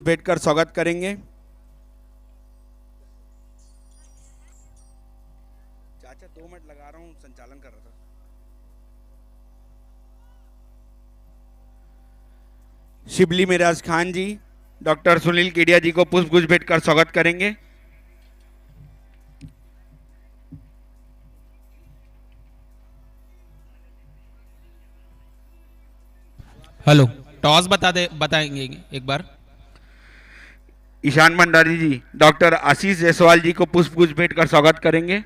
बैठकर स्वागत करेंगे। चाचा 2 मिनट लगा रहा हूँ, संचालन कर रहा था। शिबली मिराज खान जी डॉक्टर सुनील केडिया जी को पुष्पगुच्छ भेंटकर स्वागत करेंगे। हेलो, टॉस बताएंगे एक बार। ईशान भंडारी जी डॉक्टर आशीष जायसवाल जी को पुष्पगुच्छ भेंटकर स्वागत करेंगे।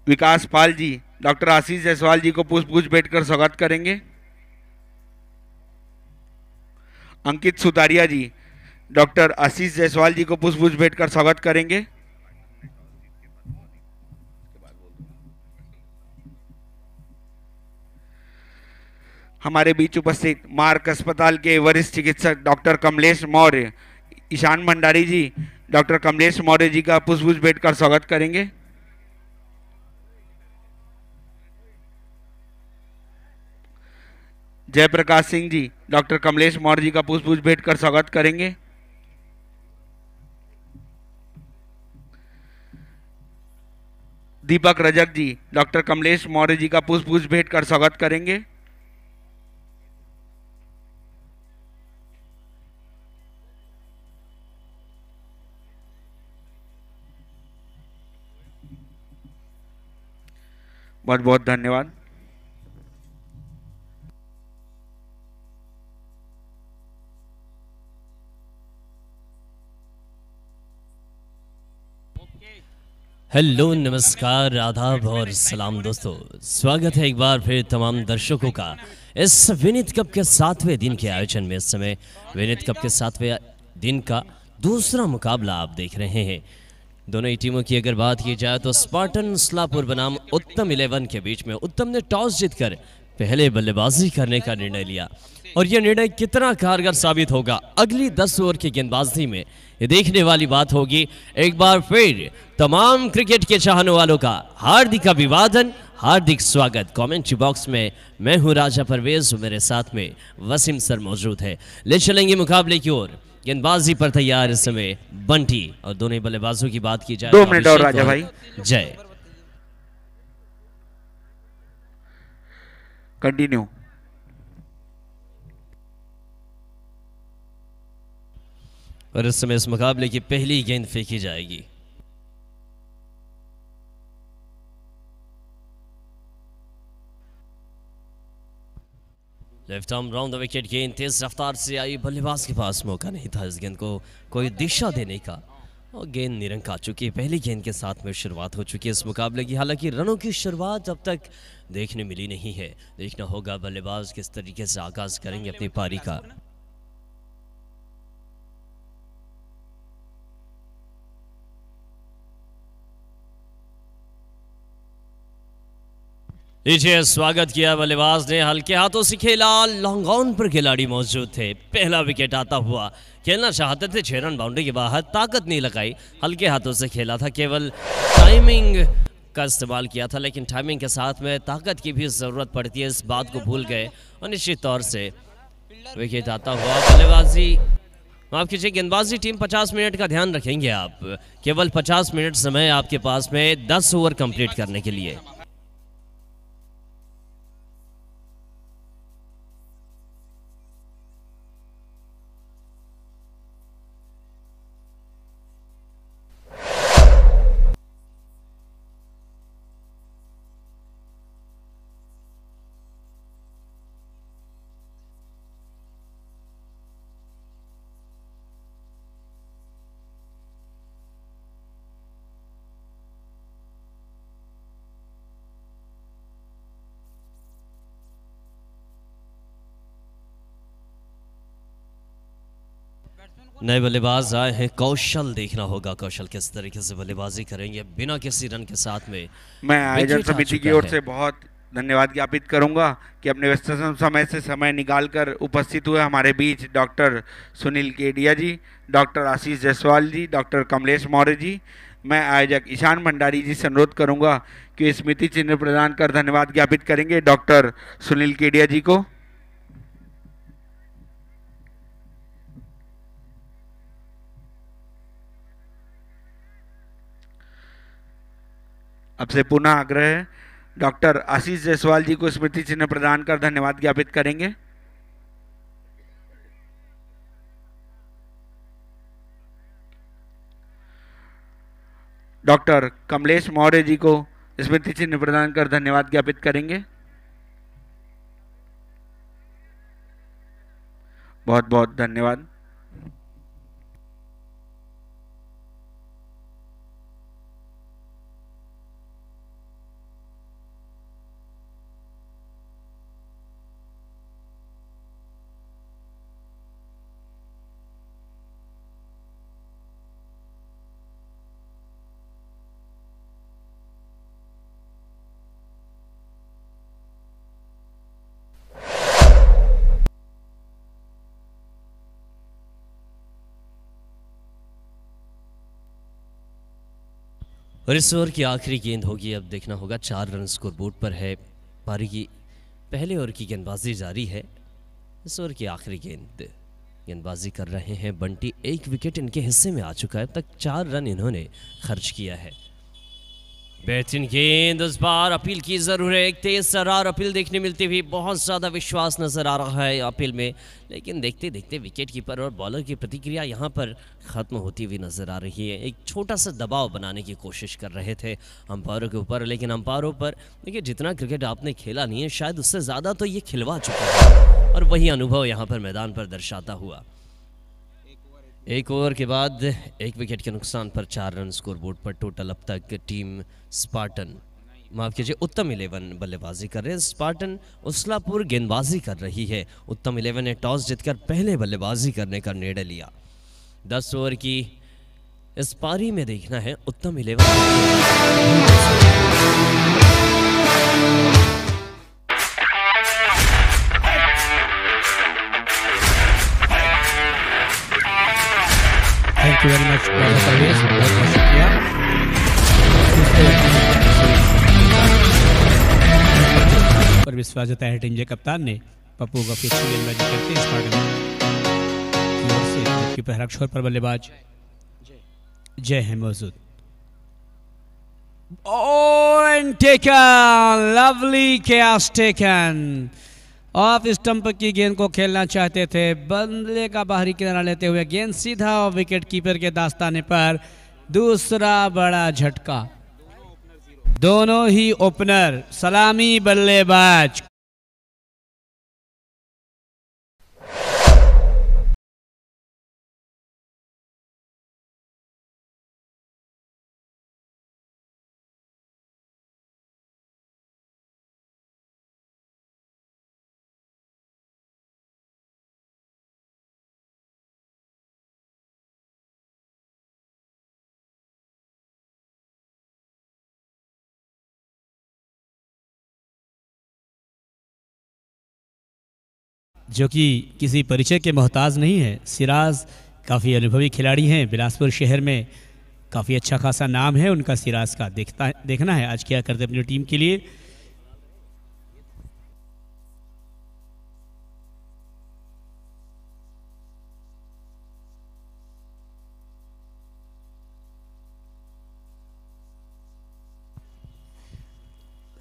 विकास पाल जी डॉक्टर आशीष जायसवाल जी को पुष्पगुच्छ भेंटकर स्वागत करेंगे। अंकित सुतारिया जी डॉक्टर आशीष जायसवाल जी को पुष्पगुच्छ भेंटकर स्वागत करेंगे। हमारे बीच उपस्थित मार्क अस्पताल के वरिष्ठ चिकित्सक डॉक्टर कमलेश मौर्य ईशान भंडारी जी डॉक्टर कमलेश मौर्य जी का पुष्पगुच्छ भेंटकर स्वागत करेंगे। जयप्रकाश सिंह जी डॉक्टर कमलेश मौर्य जी का पुष्पगुच्छ भेंटकर स्वागत करेंगे। दीपक रजक जी डॉक्टर कमलेश मौर्य जी का पुष्पगुच्छ भेंटकर स्वागत करेंगे। बहुत बहुत धन्यवाद। हेलो, नमस्कार, आदाब और सलाम दोस्तों। स्वागत है एक बार फिर तमाम दर्शकों का इस विनीत कप के 7वें दिन के आयोजन में। इस समय विनीत कप के 7वें दिन का दूसरा मुकाबला आप देख रहे हैं। दोनों ही टीमों की अगर बात की जाए तो स्पार्टन स्लापुर बनाम उत्तम 11 के बीच में उत्तम ने टॉस जीतकर पहले बल्लेबाजी करने का निर्णय लिया और यह निर्णय कितना कारगर साबित होगा अगली 10 ओवर की गेंदबाजी में, ये देखने वाली बात होगी। एक बार फिर तमाम क्रिकेट के चाहने वालों का हार्दिक अभिवादन, हार्दिक स्वागत। कमेंट्री बॉक्स में मैं हूं राजा परवेज, मेरे साथ में वसीम सर मौजूद है। ले चलेंगे मुकाबले की ओर। गेंदबाजी पर तैयार इस समय बंटी और दोनों बल्लेबाजों की बात की जाए 2 मिनट और राजा भाई। जय कंटिन्यू। और इस समय इस मुकाबले की पहली गेंद फेंकी जाएगी। Left arm round the wicket गेंद तेज रफ्तार से आई, बल्लेबाज के पास मौका नहीं था इस गेंद को कोई दिशा देने का और गेंद निरंक आ चुकी है। पहली गेंद के साथ में शुरुआत हो चुकी है इस मुकाबले की। हालांकि रनों की शुरुआत अब तक देखने मिली नहीं है। देखना होगा बल्लेबाज किस तरीके से आगाज करेंगे अपनी पारी का। लीजिए, स्वागत किया बल्लेबाज ने, हल्के हाथों से खेला, लॉन्ग ऑन पर खिलाड़ी मौजूद थे। पहला विकेट आता हुआ, खेलना चाहते थे 6 रन बाउंड्री के बाहर, ताकत नहीं लगाई, हल्के हाथों से खेला था, केवल टाइमिंग का इस्तेमाल किया था। लेकिन टाइमिंग के साथ में ताकत की भी ज़रूरत पड़ती है, इस बात को भूल गए और निश्चित तौर से विकेट आता हुआ। बल्लेबाजी माफ कीजिए, गेंदबाजी टीम 50 मिनट का ध्यान रखेंगे आप। केवल 50 मिनट समय आपके पास में 10 ओवर कंप्लीट करने के लिए। नए बल्लेबाज आए हैं, कौशल देखना होगा, कौशल किस तरीके से बल्लेबाजी करेंगे बिना किसी रन के साथ में। मैं आयोजन विकेट आ समिति की चुका ओर है। से बहुत धन्यवाद ज्ञापित करूंगा कि अपने व्यस्ततम समय से समय निकालकर उपस्थित हुए हमारे बीच डॉक्टर सुनील केडिया जी, डॉक्टर आशीष जायसवाल जी, डॉक्टर कमलेश मौर्य जी। मैं आयोजक ईशान भंडारी जी से अनुरोध करूंगा कि स्मृति चिन्ह प्रदान कर धन्यवाद ज्ञापित करेंगे डॉक्टर सुनील केडिया जी को। अब से पुनः आग्रह है, डॉक्टर आशीष जायसवाल जी को स्मृति चिन्ह प्रदान कर धन्यवाद ज्ञापित करेंगे। डॉक्टर कमलेश मौर्य जी को स्मृति चिन्ह प्रदान कर धन्यवाद ज्ञापित करेंगे। बहुत बहुत धन्यवाद। और इस ओवर की आखिरी गेंद होगी। अब देखना होगा, 4 रन स्कोर बोर्ड पर है। पारी की पहले ओवर की गेंदबाजी जारी है। इस ओवर की आखिरी गेंदबाजी कर रहे हैं बंटी। 1 विकेट इनके हिस्से में आ चुका है। अब तक 4 रन इन्होंने खर्च किया है। बेहतरीन गेंद, उस बार अपील की जरूर है। एक तेज सरार अपील देखने मिलती हुई, बहुत ज़्यादा विश्वास नजर आ रहा है अपील में, लेकिन देखते देखते विकेट कीपर और बॉलर की प्रतिक्रिया यहाँ पर ख़त्म होती हुई नजर आ रही है। एक छोटा सा दबाव बनाने की कोशिश कर रहे थे अंपायरों के ऊपर, लेकिन अंपायरों पर देखिए, जितना क्रिकेट आपने खेला नहीं है, शायद उससे ज़्यादा तो ये खिलवा चुका है, और वही अनुभव यहाँ पर मैदान पर दर्शाता हुआ। 1 ओवर के बाद 1 विकेट के नुकसान पर 4 रन स्कोर बोर्ड पर टोटल। अब तक टीम स्पार्टन, माफ कीजिए, उत्तम 11 बल्लेबाजी कर रहे हैं। स्पार्टन उस्लापुर गेंदबाजी कर रही है। उत्तम 11 ने टॉस जीतकर पहले बल्लेबाजी करने का निर्णय लिया। 10 ओवर की इस पारी में देखना है उत्तम 11। थैंक यू वेरी मच परवेश, बहुत बहुत शुक्रिया। पर विश्वास जताया है टीम के कप्तान ने। पप्पू का फिर से गेंदबाजी करते हैं स्पार्टन की ओर से, जबकि पहला छोर पर बल्लेबाज जय है मौजूद। And taken, lovely catch taken. Off stump की गेंद को खेलना चाहते थे, बल्ले का बाहरी किनारा लेते हुए गेंद सीधा विकेट कीपर के दास्ताने पर। दूसरा बड़ा झटका, दोनों ही ओपनर सलामी बल्लेबाज। जो कि किसी परिचय के मोहताज नहीं है। सिराज काफ़ी अनुभवी खिलाड़ी हैं, बिलासपुर शहर में काफ़ी अच्छा खासा नाम है उनका। सिराज का देखना है आज क्या करते अपनी टीम के लिए।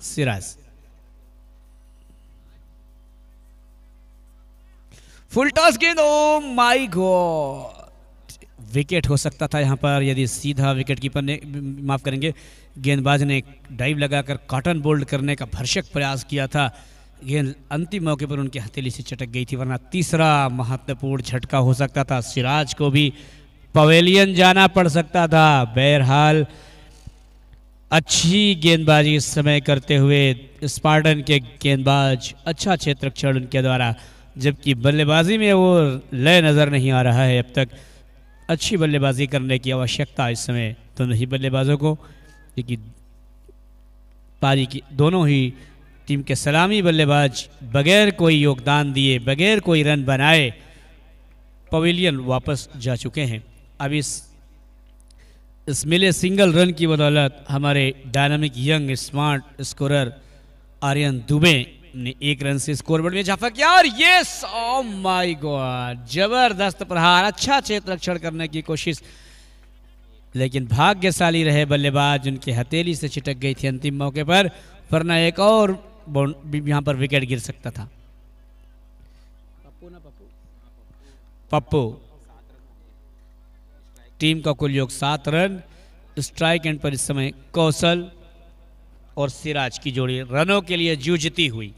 सिराज फुल टॉस गेंद, ओ माय गॉड, विकेट हो सकता था यहाँ पर यदि सीधा विकेट कीपर ने, माफ करेंगे, गेंदबाज ने डाइव लगाकर कॉटन बोल्ड करने का भरसक प्रयास किया था। गेंद अंतिम मौके पर उनकी हथेली से चटक गई थी, वरना तीसरा महत्वपूर्ण झटका हो सकता था। सिराज को भी पवेलियन जाना पड़ सकता था। बहरहाल अच्छी गेंदबाजी इस समय करते हुए स्पार्टन के गेंदबाज, अच्छा क्षेत्ररक्षण उनके द्वारा, जबकि बल्लेबाजी में वो लय नज़र नहीं आ रहा है अब तक। अच्छी बल्लेबाजी करने की आवश्यकता इस समय दोनों ही बल्लेबाजों को, क्योंकि पारी की दोनों ही टीम के सलामी बल्लेबाज बगैर कोई योगदान दिए, बगैर कोई रन बनाए पवेलियन वापस जा चुके हैं। अब इस मिले सिंगल रन की बदौलत हमारे dynamic young smart scorer Aryan Dubey ने 1 रन से स्कोरबोर्ड में इजाफा किया और ये ओह माय गॉड, जबरदस्त प्रहार, अच्छा क्षेत्ररक्षण करने की कोशिश, लेकिन भाग्यशाली रहे बल्लेबाज, उनके हथेली से चिटक गई थी अंतिम मौके पर, वरना एक और यहाँ पर विकेट गिर सकता था। पप्पू टीम का कुल योग 7 रन। स्ट्राइक एंड पर इस समय कौशल और सिराज की जोड़ी रनों के लिए जूझती हुई।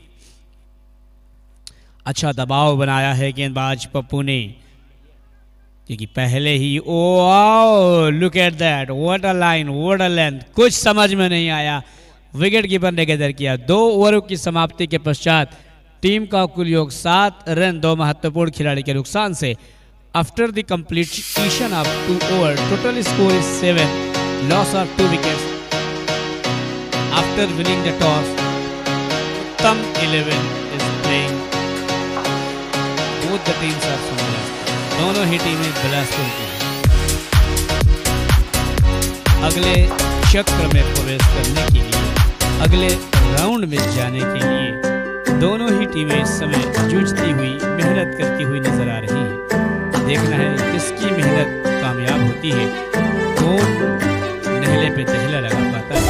अच्छा दबाव बनाया है गेंदबाज पप्पू ने, क्योंकि पहले ही oh look at that, what a line, what a length, कुछ समझ में नहीं आया। विकेट कीपर ने गैदर किया। 2 ओवरों की समाप्ति के पश्चात टीम का कुल योग 7 रन 2 महत्वपूर्ण खिलाड़ी के नुकसान से। After the completion of 2 over total score is 7, loss of 2 wickets. After winning the toss Uttam 11 is playing, both the teams are समझ, दोनों ही टीमें बिलासपुर की अगले चक्र में प्रवेश करने के लिए, अगले राउंड में जाने के लिए दोनों ही टीमें इस समय जूझती हुई, मेहनत करती हुई नजर आ रही हैं। देखना है किसकी मेहनत कामयाब होती है, कौन नहले पे दहला लगा पाता है।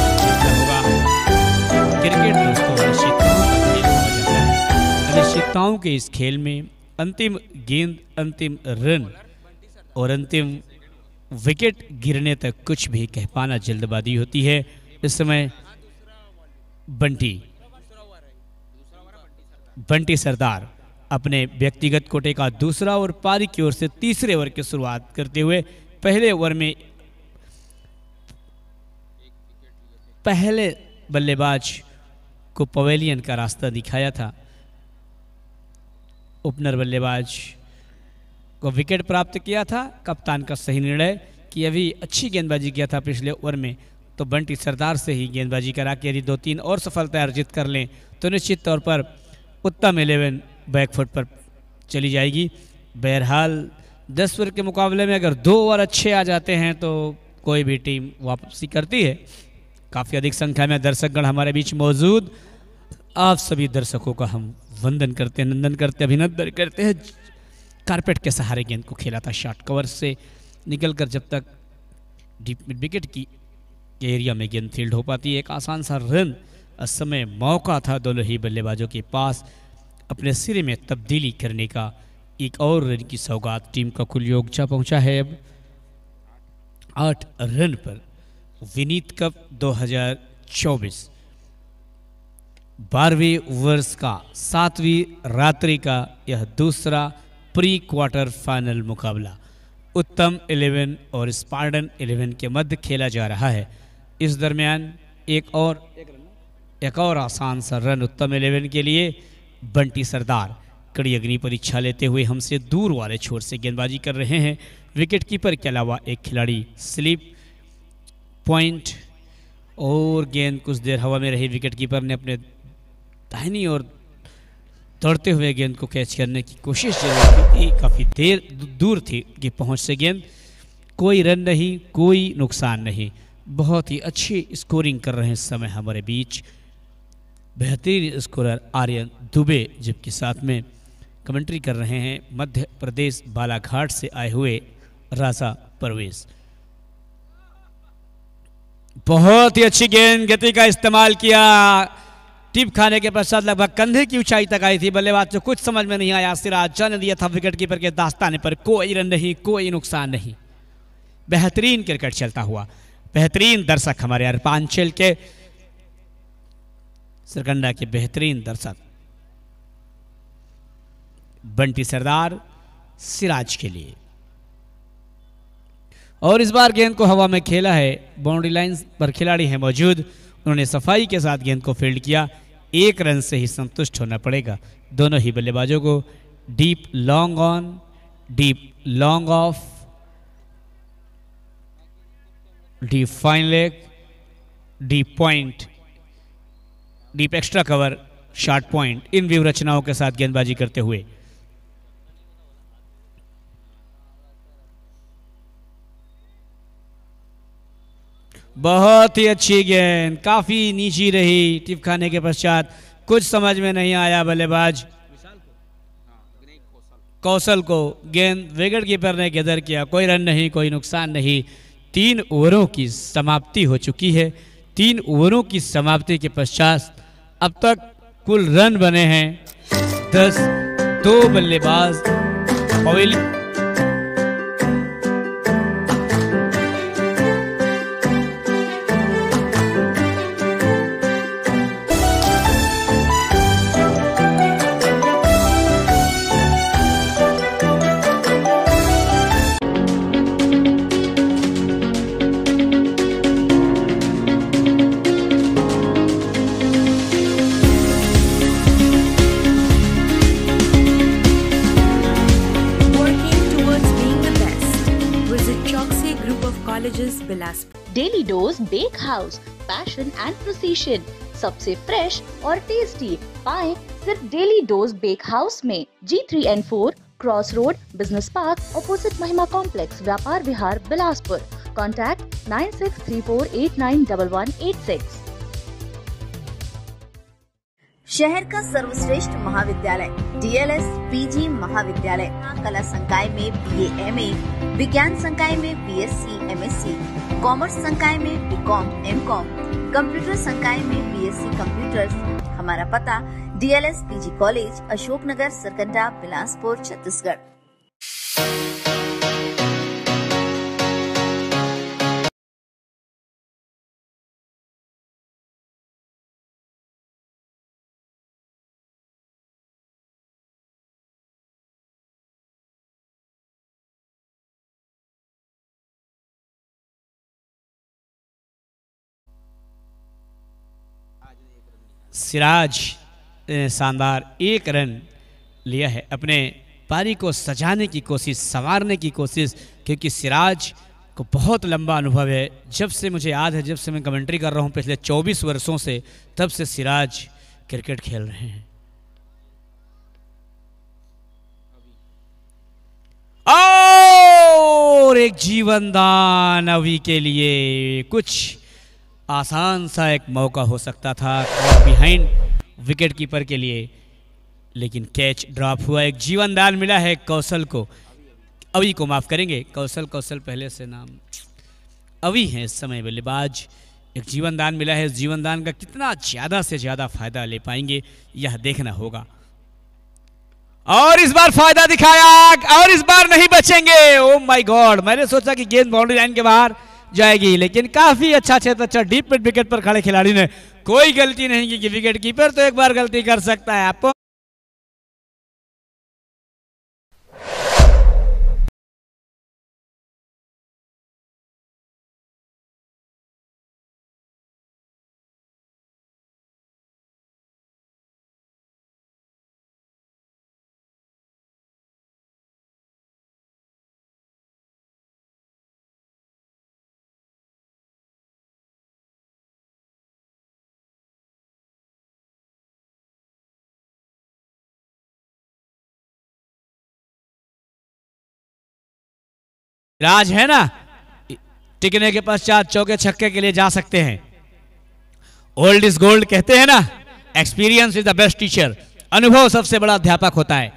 होगा क्रिकेट दोस्तों अनिश्चितताओं का खेल हो जाता है। अनिश्चितताओं के इस खेल में अंतिम गेंद, अंतिम रन और अंतिम विकेट गिरने तक कुछ भी कह पाना जल्दबाजी होती है। इस समय बंटी सरदार अपने व्यक्तिगत कोटे का दूसरा ओवर पारी की ओर से तीसरे ओवर की शुरुआत करते हुए पहले ओवर में पहले बल्लेबाज को पवेलियन का रास्ता दिखाया था। ओपनर बल्लेबाज को विकेट प्राप्त किया था। कप्तान का सही निर्णय कि अभी अच्छी गेंदबाजी किया था पिछले ओवर में, तो बंटी सरदार से ही गेंदबाजी करा के यदि 2-3 और सफलता अर्जित कर लें तो निश्चित तौर पर उत्तम 11 बैकफुट पर चली जाएगी। बहरहाल 10 ओवर के मुकाबले में अगर 2 ओवर अच्छे आ जाते हैं तो कोई भी टीम वापसी करती है। काफ़ी अधिक संख्या में दर्शकगण हमारे बीच मौजूद, आप सभी दर्शकों का हम वंदन करते हैं, नंदन करते, अभिनंदन करते हैं। कारपेट के सहारे गेंद को खेला था, शॉर्ट कवर से निकलकर जब तक डीप मिड विकेट की एरिया में गेंद फील्ड हो पाती है। एक आसान सा रन इस समय मौका था दोनों ही बल्लेबाजों के पास अपने सिरे में तब्दीली करने का। एक और रन की सौगात टीम का कुल योग जा पहुंचा है अब 8 रन पर। विनीत कप 2024 12वें वर्ष का 7वीं रात्रि का यह दूसरा प्री क्वार्टर फाइनल मुकाबला उत्तम 11 और स्पार्टन 11 के मध्य खेला जा रहा है। इस दरमियान एक और आसान सा रन उत्तम 11 के लिए। बंटी सरदार कड़ी अग्नि परीक्षा लेते हुए हमसे दूर वाले छोर से गेंदबाजी कर रहे हैं। विकेट कीपर के अलावा एक खिलाड़ी स्लिप पॉइंट और गेंद कुछ देर हवा में रही। विकेट कीपर ने अपने दाहिनी ओर दौड़ते हुए गेंद को कैच करने की कोशिश की, काफ़ी देर दूर थी कि पहुंच से गेंद। कोई रन नहीं, कोई नुकसान नहीं, बहुत ही अच्छी स्कोरिंग कर रहे हैं इस समय हमारे बीच बेहतरीन स्कोरर आर्यन दुबे, जबकि साथ में कमेंट्री कर रहे हैं मध्य प्रदेश बालाघाट से आए हुए राजा परवेज। बहुत ही अच्छी गेंद, गति का इस्तेमाल किया, टिप खाने के पश्चात लगभग कंधे की ऊंचाई तक आई थी। बल्लेबाज को कुछ समझ में नहीं आया, सिराज जाने दिया था विकेट कीपर के दास्ताने पर। कोई रन नहीं, कोई नुकसान नहीं, बेहतरीन क्रिकेट चलता हुआ। बेहतरीन दर्शक हमारे अर्पांचल के सरकंडा के बेहतरीन दर्शक बंटी सरदार सिराज के लिए। और इस बार गेंद को हवा में खेला है, बाउंड्री लाइन पर खिलाड़ी हैं मौजूद, उन्होंने सफाई के साथ गेंद को फील्ड किया। 1 रन से ही संतुष्ट होना पड़ेगा दोनों ही बल्लेबाजों को। Deep long on, deep long off, deep fine leg, deep point, deep extra cover, short point, in view रचनाओं के साथ गेंदबाजी करते हुए बहुत ही अच्छी गेंद, काफी नीची रही। टिप खाने के पश्चात कुछ समझ में नहीं आया बल्लेबाज कौशल को, गेंद विकेट कीपर ने गैदर किया। कोई रन नहीं, कोई नुकसान नहीं। 3 ओवरों की समाप्ति हो चुकी है। 3 ओवरों की समाप्ति के पश्चात अब तक कुल रन बने हैं 10। 2 बल्लेबाज pavilion daily dose bake house, passion and precision, सबसे फ्रेश और टेस्टी पाएं सिर्फ डेली डोज बेक हाउस में। G3N4 cross road, business park, opposite Mahima complex, Vyapar Vihar, Bilaspur. Contact 9634891186। शहर का सर्वश्रेष्ठ महाविद्यालय DLS PG महाविद्यालय, कला संकाय में BA MA, विज्ञान संकाय में BSc MSc, कॉमर्स संकाय में BCom MCom, कंप्यूटर संकाय में BSc कंप्यूटर्स। हमारा पता DLS PG college, Ashoknagar, Sarkanda, Bilaspur, Chhattisgarh. Siraj ने शानदार 1 रन लिया है। अपने पारी को सजाने की कोशिश, संवारने की कोशिश, क्योंकि सिराज को बहुत लंबा अनुभव है। जब से मुझे याद है, जब से मैं कमेंट्री कर रहा हूँ पिछले 24 वर्षों से, तब से सिराज क्रिकेट खेल रहे हैं। और एक जीवन दान अवी के लिए। कुछ आसान सा एक मौका हो सकता था बिहाइंड विकेट कीपर के लिए, लेकिन कैच ड्रॉप हुआ। एक जीवन दान मिला है कौशल को, अवी को माफ करेंगे, कौशल पहले से नाम अवी है इस समय बल्लेबाज। एक जीवन दान मिला है। इस जीवन दान का कितना ज़्यादा से ज़्यादा फायदा ले पाएंगे यह देखना होगा। और इस बार फायदा दिखाया, और इस बार नहीं बचेंगे। ओ माय गॉड, मैंने सोचा कि गेंद बाउंड्री लाइन के बाहर जाएगी, लेकिन काफी अच्छा क्षेत्र, अच्छा डीप मिड विकेट पर खड़े खिलाड़ी ने कोई गलती नहीं की कि विकेट कीपर तो एक बार गलती कर सकता है। आपको राज है ना, टिकने के पश्चात चौके छक्के के लिए जा सकते हैं। ओल्ड इज गोल्ड कहते हैं ना, experience is the best teacher. अनुभव सबसे बड़ा अध्यापक होता है।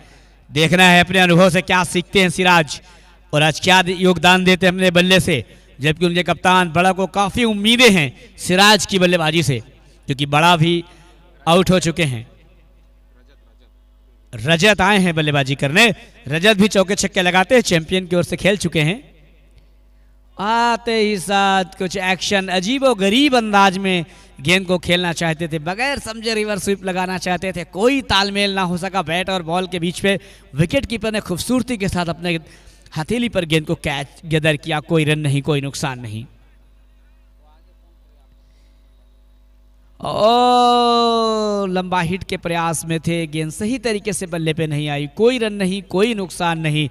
देखना है अपने अनुभव से क्या सीखते हैं सिराज, और आज क्या योगदान देते हैं अपने बल्ले से, जबकि उनके कप्तान बड़ा को काफी उम्मीदें हैं सिराज की बल्लेबाजी से, क्योंकि बड़ा भी आउट हो चुके हैं। रजत आए हैं बल्लेबाजी करने। रजत भी चौके छक्के लगाते हैं, चैंपियन की ओर से खेल चुके हैं। आते ही साथ कुछ एक्शन, अजीबो गरीब अंदाज में गेंद को खेलना चाहते थे, बगैर समझे रिवर्स स्वीप लगाना चाहते थे, कोई तालमेल ना हो सका बैट और बॉल के बीच पे। विकेट कीपर ने खूबसूरती के साथ अपने हथेली पर गेंद को कैच गैदर किया। कोई रन नहीं, कोई नुकसान नहीं। और लंबा हिट के प्रयास में थे, गेंद सही तरीके से बल्ले पे नहीं आई। कोई रन नहीं, कोई नुकसान नहीं।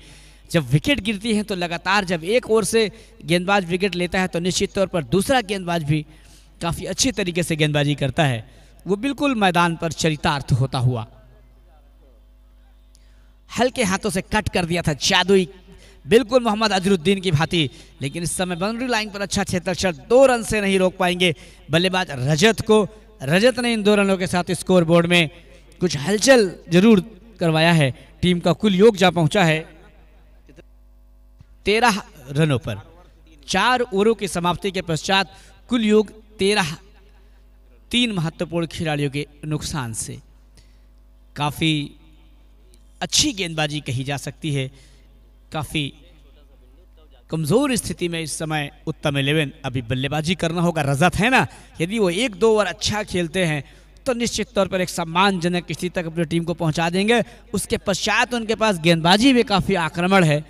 जब विकेट गिरती है तो लगातार जब एक ओर से गेंदबाज विकेट लेता है तो निश्चित तौर पर दूसरा गेंदबाज भी काफ़ी अच्छी तरीके से गेंदबाजी करता है, वो बिल्कुल मैदान पर चरितार्थ होता हुआ। हल्के हाथों से कट कर दिया था जादुई, बिल्कुल मोहम्मद अजरुद्दीन की भांति, लेकिन इस समय बाउंड्री लाइन पर अच्छा क्षेत्रक्षण 2 रन से नहीं रोक पाएंगे बल्लेबाज रजत को। रजत ने इन 2 रनों के साथ स्कोर बोर्ड में कुछ हलचल जरूर करवाया है। टीम का कुल योग जा पहुंचा है 13 रनों पर। 4 ओवरों की समाप्ति के पश्चात कुल योग 13, 3 महत्वपूर्ण खिलाड़ियों के नुकसान से। काफ़ी अच्छी गेंदबाजी कही जा सकती है। काफ़ी कमज़ोर स्थिति में इस समय उत्तम 11 अभी बल्लेबाजी करना होगा। रजत है ना, यदि वो 1-2 ओवर अच्छा खेलते हैं तो निश्चित तौर पर एक सम्मानजनक स्थिति तक अपनी टीम को पहुंचा देंगे। उसके पश्चात उनके पास गेंदबाजी भी काफ़ी आक्रामक है,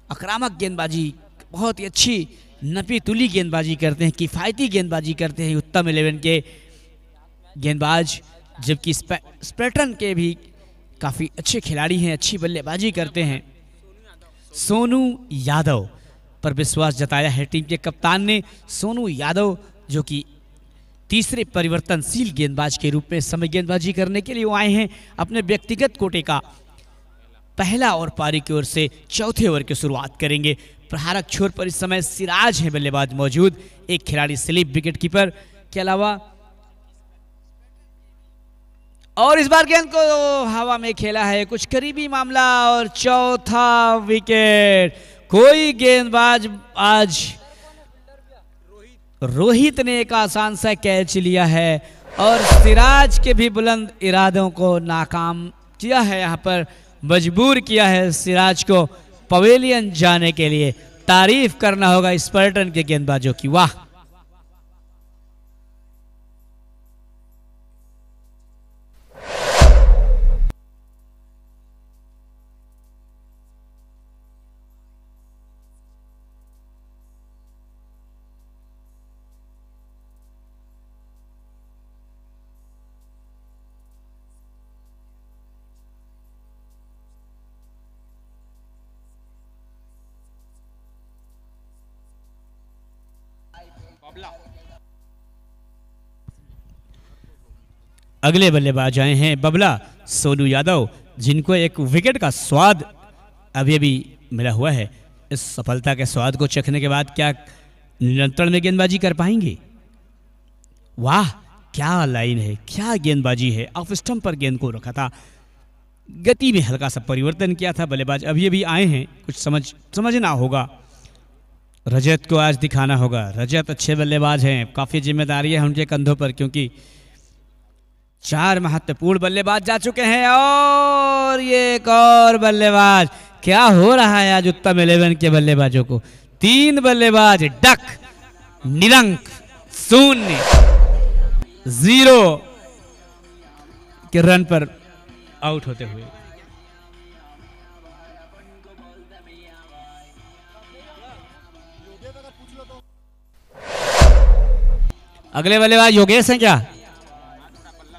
आक्रामक गेंदबाजी, बहुत ही अच्छी नपी तुली गेंदबाजी करते हैं, किफ़ायती गेंदबाजी करते हैं उत्तम 11 के गेंदबाज। जबकि स्पेटन के भी काफ़ी अच्छे खिलाड़ी हैं, अच्छी बल्लेबाजी करते हैं। सोनू यादव पर विश्वास जताया है टीम के कप्तान ने। सोनू यादव जो कि तीसरे परिवर्तनशील गेंदबाज के रूप में समय गेंदबाजी करने के लिए वो आए हैं। अपने व्यक्तिगत कोटे का पहला और पारी की ओर से चौथे ओवर की शुरुआत करेंगे। प्रहारक छोर पर इस समय सिराज है बल्लेबाज मौजूद, एक खिलाड़ी स्लिप विकेट कीपर के अलावा, और इस बार गेंद को हवा में खेला है, कुछ करीबी मामला और चौथा विकेट। कोई गेंदबाज आज रोहित ने एक आसान सा कैच लिया है और सिराज के भी बुलंद इरादों को नाकाम किया है, यहाँ पर मजबूर किया है सिराज को पवेलियन जाने के लिए। तारीफ करना होगा स्पर्टन के गेंदबाजों की, वाह। अगले बल्लेबाज आए हैं बबला सोनू यादव, जिनको एक विकेट का स्वाद अभी अभी मिला हुआ है। इस सफलता के स्वाद को चखने के बाद क्या नियंत्रण में गेंदबाजी कर पाएंगे? वाह, क्या लाइन है, क्या गेंदबाजी है। ऑफ स्टंप पर गेंद को रखा था, गति में हल्का सा परिवर्तन किया था। बल्लेबाज अभी अभी आए हैं, कुछ समझना होगा। रजत को आज दिखाना होगा। रजत अच्छे बल्लेबाज हैं, काफ़ी जिम्मेदारी है उनके कंधों पर, क्योंकि 4 महत्वपूर्ण बल्लेबाज जा चुके हैं और ये एक और बल्लेबाज। क्या हो रहा है आज उत्तम 11 के बल्लेबाजों को? 3 बल्लेबाज डक, निरंक, 0, 0 के रन पर आउट होते हुए। अगले बल्लेबाज योगेश हैं क्या?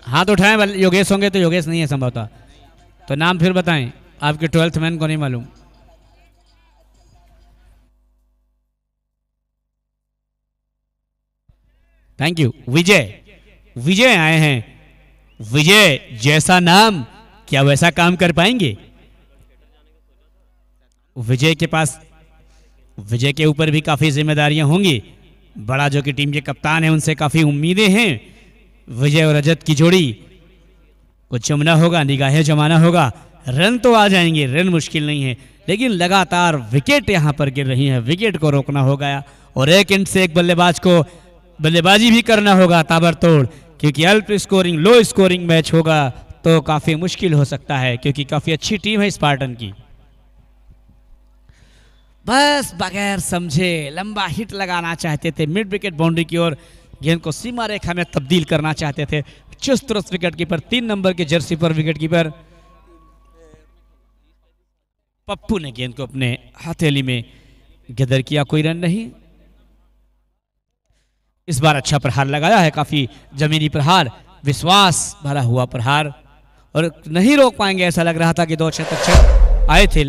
हाथ उठाएं, योगेश होंगे तो योगेश नहीं है संभवतः, तो नाम फिर बताएं। आपके 12th मैन को नहीं मालूम। Thank you. विजय आए हैं। विजय जैसा नाम, क्या वैसा काम कर पाएंगे? विजय के ऊपर भी काफी जिम्मेदारियां होंगी। बड़ा जो कि टीम के कप्तान हैं, उनसे काफी उम्मीदें हैं। विजय और रजत की जोड़ी को चुमना होगा, निगाहें जमाना होगा। रन तो आ जाएंगे, रन मुश्किल नहीं है, लेकिन लगातार विकेट यहां पर गिर रही हैं, विकेट को रोकना होगा और एक एंड से एक बल्लेबाज को बल्लेबाजी भी करना होगा ताबड़तोड़, क्योंकि अल्प स्कोरिंग, लो स्कोरिंग मैच होगा तो काफी मुश्किल हो सकता है, क्योंकि काफी अच्छी टीम है स्पार्टन की। बस बगैर समझे लंबा हिट लगाना चाहते थे मिड विकेट बाउंड्री की ओर, गेंद को सीमा रेखा में तब्दील करना चाहते थे। चुस्त विकेट कीपर, 3 नंबर के जर्सी पर विकेट कीपर पप्पू ने गेंद को अपने हथेली में गदर किया, कोई रन नहीं। इस बार अच्छा प्रहार लगाया है, काफी जमीनी प्रहार, विश्वास भरा हुआ प्रहार, और नहीं रोक पाएंगे ऐसा लग रहा था कि 2 शतक आए थे।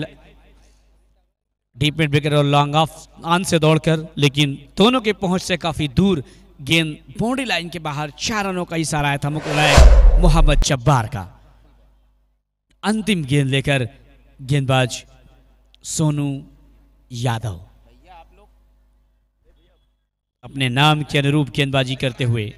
डीप मिड विकेट और लॉन्ग ऑफ ऑन से दौड़कर, लेकिन दोनों के पहुंच से काफी दूर गेंद बाउंड्री लाइन के बाहर। 4 रनों का इशारा आया था मुकुल मोहम्मद जब्बार का। अंतिम गेंद लेकर गेंदबाज सोनू यादव अपने नाम के अनुरूप गेंदबाजी करते हुए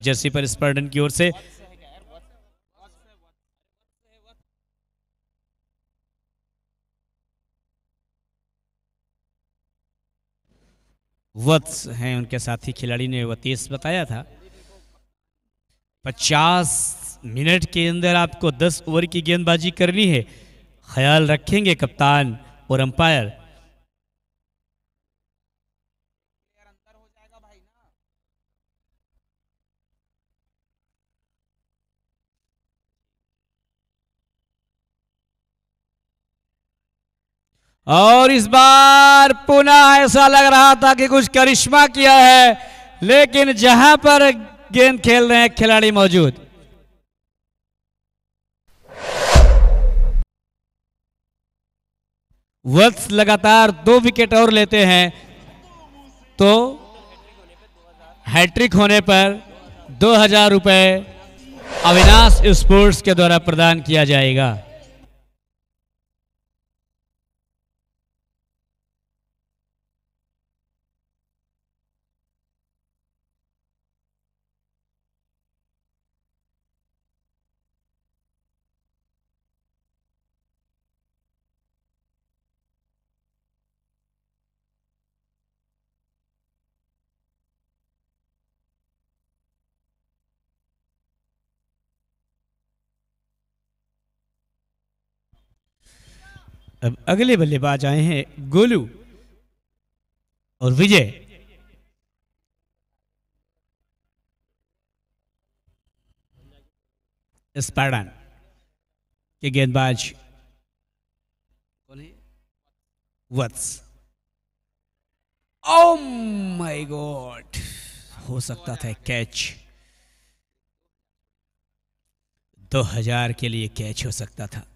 जर्सी पर स्पर्डन की ओर से वत्स हैं उनके साथी खिलाड़ी ने वतीस बताया था। 50 मिनट के अंदर आपको 10 ओवर की गेंदबाजी करनी है। ख्याल रखेंगे कप्तान और अंपायर। और इस बार पुनः ऐसा लग रहा था कि कुछ करिश्मा किया है, लेकिन जहां पर गेंद खेल रहे हैं खिलाड़ी मौजूद, वत्स लगातार 2 विकेट और लेते हैं तो हैट्रिक होने पर 2000 रुपए अविनाश स्पोर्ट्स के द्वारा प्रदान किया जाएगा। अब अगले बल्लेबाज आए हैं गोलू और विजय। स्पार्डन के गेंदबाज कौन है? वत्स। ओह माय गॉड, हो सकता था कैच। 2000 के लिए कैच हो सकता था,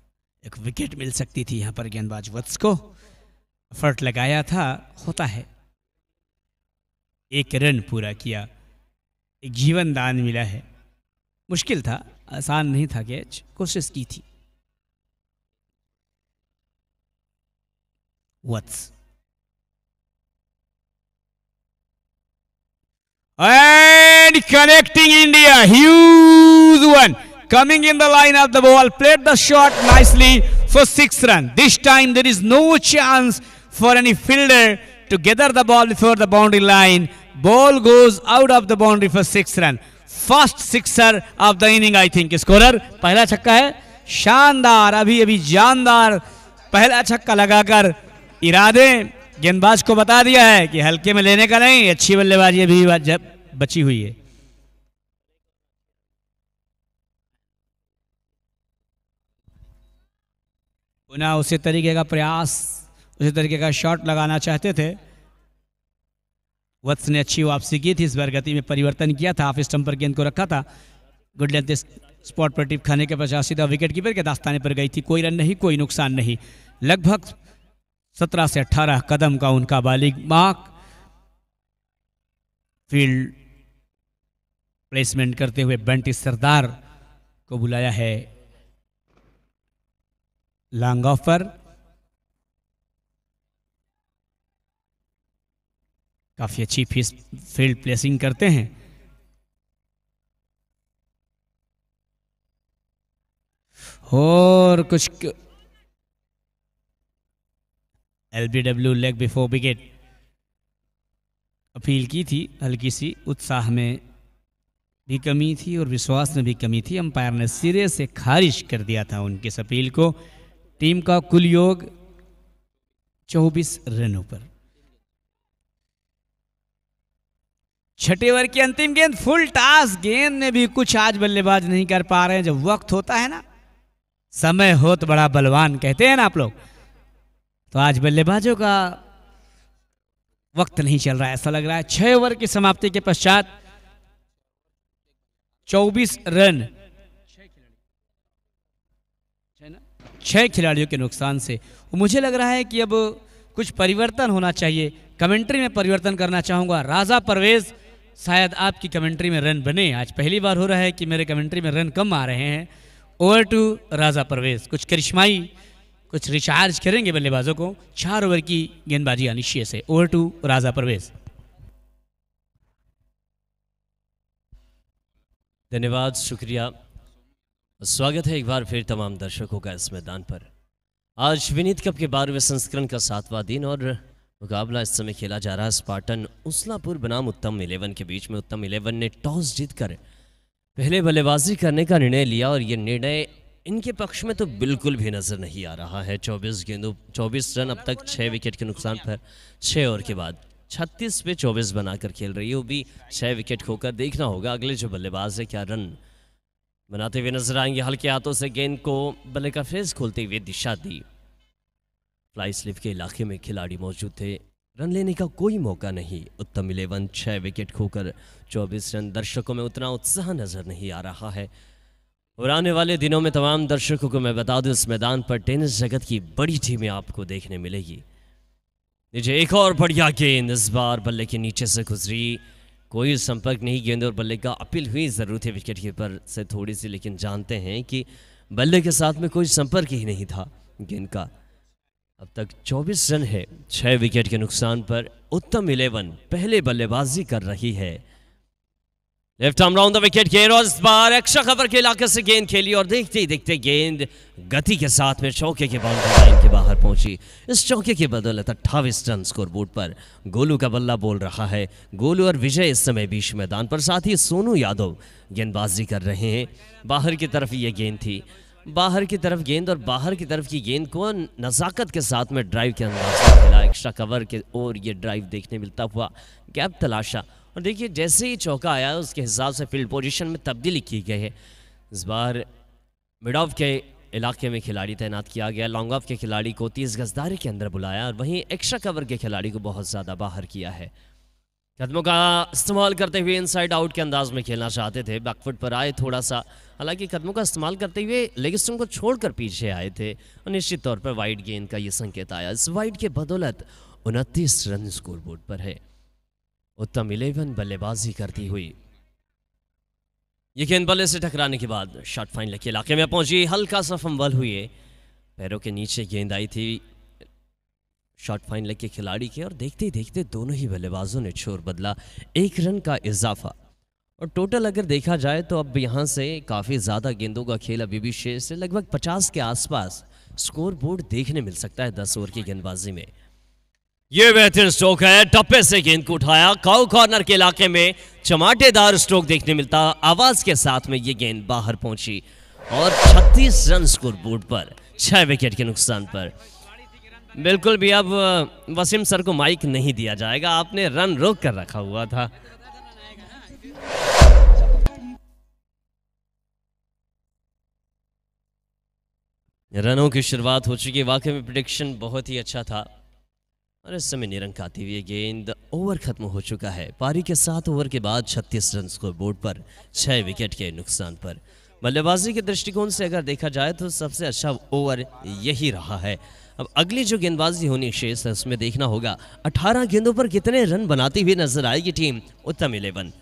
एक विकेट मिल सकती थी यहां पर गेंदबाज वत्स को। एफर्ट लगाया था, होता है। 1 रन पूरा किया, एक जीवन दान मिला है। मुश्किल था, आसान नहीं था कैच, कोशिश की थी। वत्स and connecting India, huge one. Coming in the line of the ball, played the shot nicely for 6 runs. This time there is no chance for any fielder to gather the ball before the boundary line. Ball goes out of the boundary for 6 runs. First sixer of the inning, I think. Scorer पहला छक्का है, शानदार, अभी अभी जानदार पहला छक्का लगाकर इरादे गेंदबाज को बता दिया है कि हल्के में लेने का नहीं, अच्छी बल्लेबाजी अभी बची हुई है। पुनः उसी तरीके का प्रयास, उसी तरीके का शॉट लगाना चाहते थे। वत्स ने अच्छी वापसी की थी, इस बार गति में परिवर्तन किया था, ऑफ स्टंप पर गेंद को रखा था। गुड लेंथ स्पॉट पर टिप खाने के पश्चात सीधा विकेट कीपर के दास्ताने पर गई थी। कोई रन नहीं, कोई नुकसान नहीं। लगभग 17 से 18 कदम का उनका बॉलिंग मार्क। फील्ड प्लेसमेंट करते हुए बंटी सरदार को बुलाया है लॉन्ग ऑफ पर। काफी अच्छी फील्ड प्लेसिंग करते हैं। और कुछ LBW leg before wicket appeal की थी। हल्की सी उत्साह में भी कमी थी और विश्वास में भी कमी थी। अंपायर ने सिरे से खारिज कर दिया था उनकी इस अपील को। टीम का कुल योग 24 रनों पर। छठे ओवर की अंतिम गेंद, फुल टॉस। गेंद में भी कुछ आज बल्लेबाज नहीं कर पा रहे हैं। जब वक्त होता है ना, समय हो तो बड़ा बलवान कहते हैं ना आप लोग, तो आज बल्लेबाजों का वक्त नहीं चल रहा है ऐसा लग रहा है। 6 ओवर की समाप्ति के पश्चात 24 रन 6 खिलाड़ियों के नुकसान से। मुझे लग रहा है कि अब कुछ परिवर्तन होना चाहिए। कमेंट्री में परिवर्तन करना चाहूंगा। राजा परवेज, शायद आपकी कमेंट्री में रन बने। आज पहली बार हो रहा है कि मेरे कमेंट्री में रन कम आ रहे हैं। ओवर टू राजा परवेज। कुछ करिश्माई, कुछ रिचार्ज करेंगे बल्लेबाजों को। 4 ओवर की गेंदबाजी अनिश्चय से। ओवर टू राजा परवेज। धन्यवाद, शुक्रिया। स्वागत है एक बार फिर तमाम दर्शकों का इस मैदान पर। आज विनीत कप के 12वें संस्करण का 7वां दिन और मुकाबला इस समय खेला जा रहा है स्पार्टन उस्लापुर बनाम उत्तम 11 के बीच में। उत्तम 11 ने टॉस जीतकर पहले बल्लेबाजी करने का निर्णय लिया और ये निर्णय इनके पक्ष में तो बिल्कुल भी नजर नहीं आ रहा है। 24 गेंदों 24 रन अब तक 6 विकेट के नुकसान पर 6 ओवर के बाद 36 पे 24 बनाकर खेल रही है। वो भी 6 विकेट खोकर। देखना होगा अगले जो बल्लेबाज है क्या रन बनाते हुए नजर आएंगे। हल्के हाथों से गेंद को बल्ले का फेस खोलते हुए दिशा दी। फ्लाई स्लिप के इलाके में खिलाड़ी मौजूद थे। रन लेने का कोई मौका नहीं। उत्तम 11 6 विकेट खोकर 24 रन। दर्शकों में उतना उत्साह नजर नहीं आ रहा है। और आने वाले दिनों में तमाम दर्शकों को मैं बता दूं, इस मैदान पर टेनिस जगत की बड़ी टीमें आपको देखने मिलेगी। नीचे एक और बढ़िया गेंद, इस बार बल्ले के नीचे से गुजरी। कोई संपर्क नहीं गेंद और बल्ले का। अपील हुई जरूर थी विकेट कीपर से थोड़ी सी, लेकिन जानते हैं कि बल्ले के साथ में कोई संपर्क ही नहीं था गेंद का। अब तक 24 रन है 6 विकेट के नुकसान पर। उत्तम 11 पहले बल्लेबाजी कर रही है। Left arm round the wicket गेंद और इस बार एक्स्ट्रा कवर के इलाके से गेंद खेली और देखते ही देखते गेंद गति के साथ में चौके के बाउंड्री लाइन के बाहर पहुंची। इस चौके की बदौलत 28 रन स्कोरबोर्ड पर। गोलू का बल्ला बोल रहा है। गोलू और विजय इस समय बीच मैदान पर, साथ ही सोनू यादव गेंदबाजी कर रहे हैं। बाहर की तरफ ये गेंद थी, बाहर की तरफ गेंद और बाहर की तरफ की गेंद को नज़ाकत के साथ में ड्राइव के अंदाज में खेला। एक्स्ट्रा कवर के और ये ड्राइव देखने मिलता हुआ गैप तलाशा और देखिए जैसे ही चौका आया उसके हिसाब से फील्ड पोजीशन में तब्दीली की गई है। इस बार मिड ऑफ के इलाके में खिलाड़ी तैनात किया गया। लॉन्ग ऑफ के खिलाड़ी को 30 गजदारी के अंदर बुलाया और वहीं एक्स्ट्रा कवर के खिलाड़ी को बहुत ज़्यादा बाहर किया है। कदमों का इस्तेमाल करते हुए इनसाइड आउट के अंदाज में खेलना चाहते थे। बैकफुट पर आए थोड़ा सा, हालांकि कदमों का इस्तेमाल करते हुए लेग स्टंप को छोड़कर पीछे आए थे और निश्चित तौर पर वाइड गेंद का ये संकेत आया। इस वाइड के बदौलत 29 रन स्कोरबोर्ड पर है। उत्तम 11 बल्लेबाजी करती हुई ये गेंद बल्ले से टकराने के बाद शॉट फाइनल के इलाके में पहुंची। हल्का सा फंबल हुए, पैरों के नीचे गेंद आई थी शॉट फाइनल के खिलाड़ी के और देखते ही देखते दोनों ही बल्लेबाजों ने छोर बदला। 1 रन का इजाफा और टोटल अगर देखा जाए तो अब यहाँ से काफ़ी ज़्यादा गेंदों का खेल अभी भी शेष है। लगभग 50 के आसपास स्कोर बोर्ड देखने मिल सकता है 10 ओवर की गेंदबाजी में। ये बेहतरीन स्ट्रोक है, टप्पे से गेंद को उठाया। काउ कॉर्नर के इलाके में चमाटेदार स्ट्रोक देखने मिलता। आवाज के साथ में ये गेंद बाहर पहुंची और 36 रन स्कोर बोर्ड पर 6 विकेट के नुकसान पर। बिल्कुल भी अब वसीम सर को माइक नहीं दिया जाएगा, आपने रन रोक कर रखा हुआ था। रनों की शुरुआत हो चुकी है। वाकई में प्रेडिक्शन बहुत ही अच्छा था और इस समय निरंक आती हुई गेंद। ओवर खत्म हो चुका है। पारी के 7 ओवर के बाद 36 रन स्कोर बोर्ड पर 6 विकेट के नुकसान पर। बल्लेबाजी के दृष्टिकोण से अगर देखा जाए तो सबसे अच्छा ओवर यही रहा है। अब अगली जो गेंदबाजी होनी शेष है उसमें देखना होगा 18 गेंदों पर कितने रन बनाती हुई नजर आएगी टीम उत्तम 11।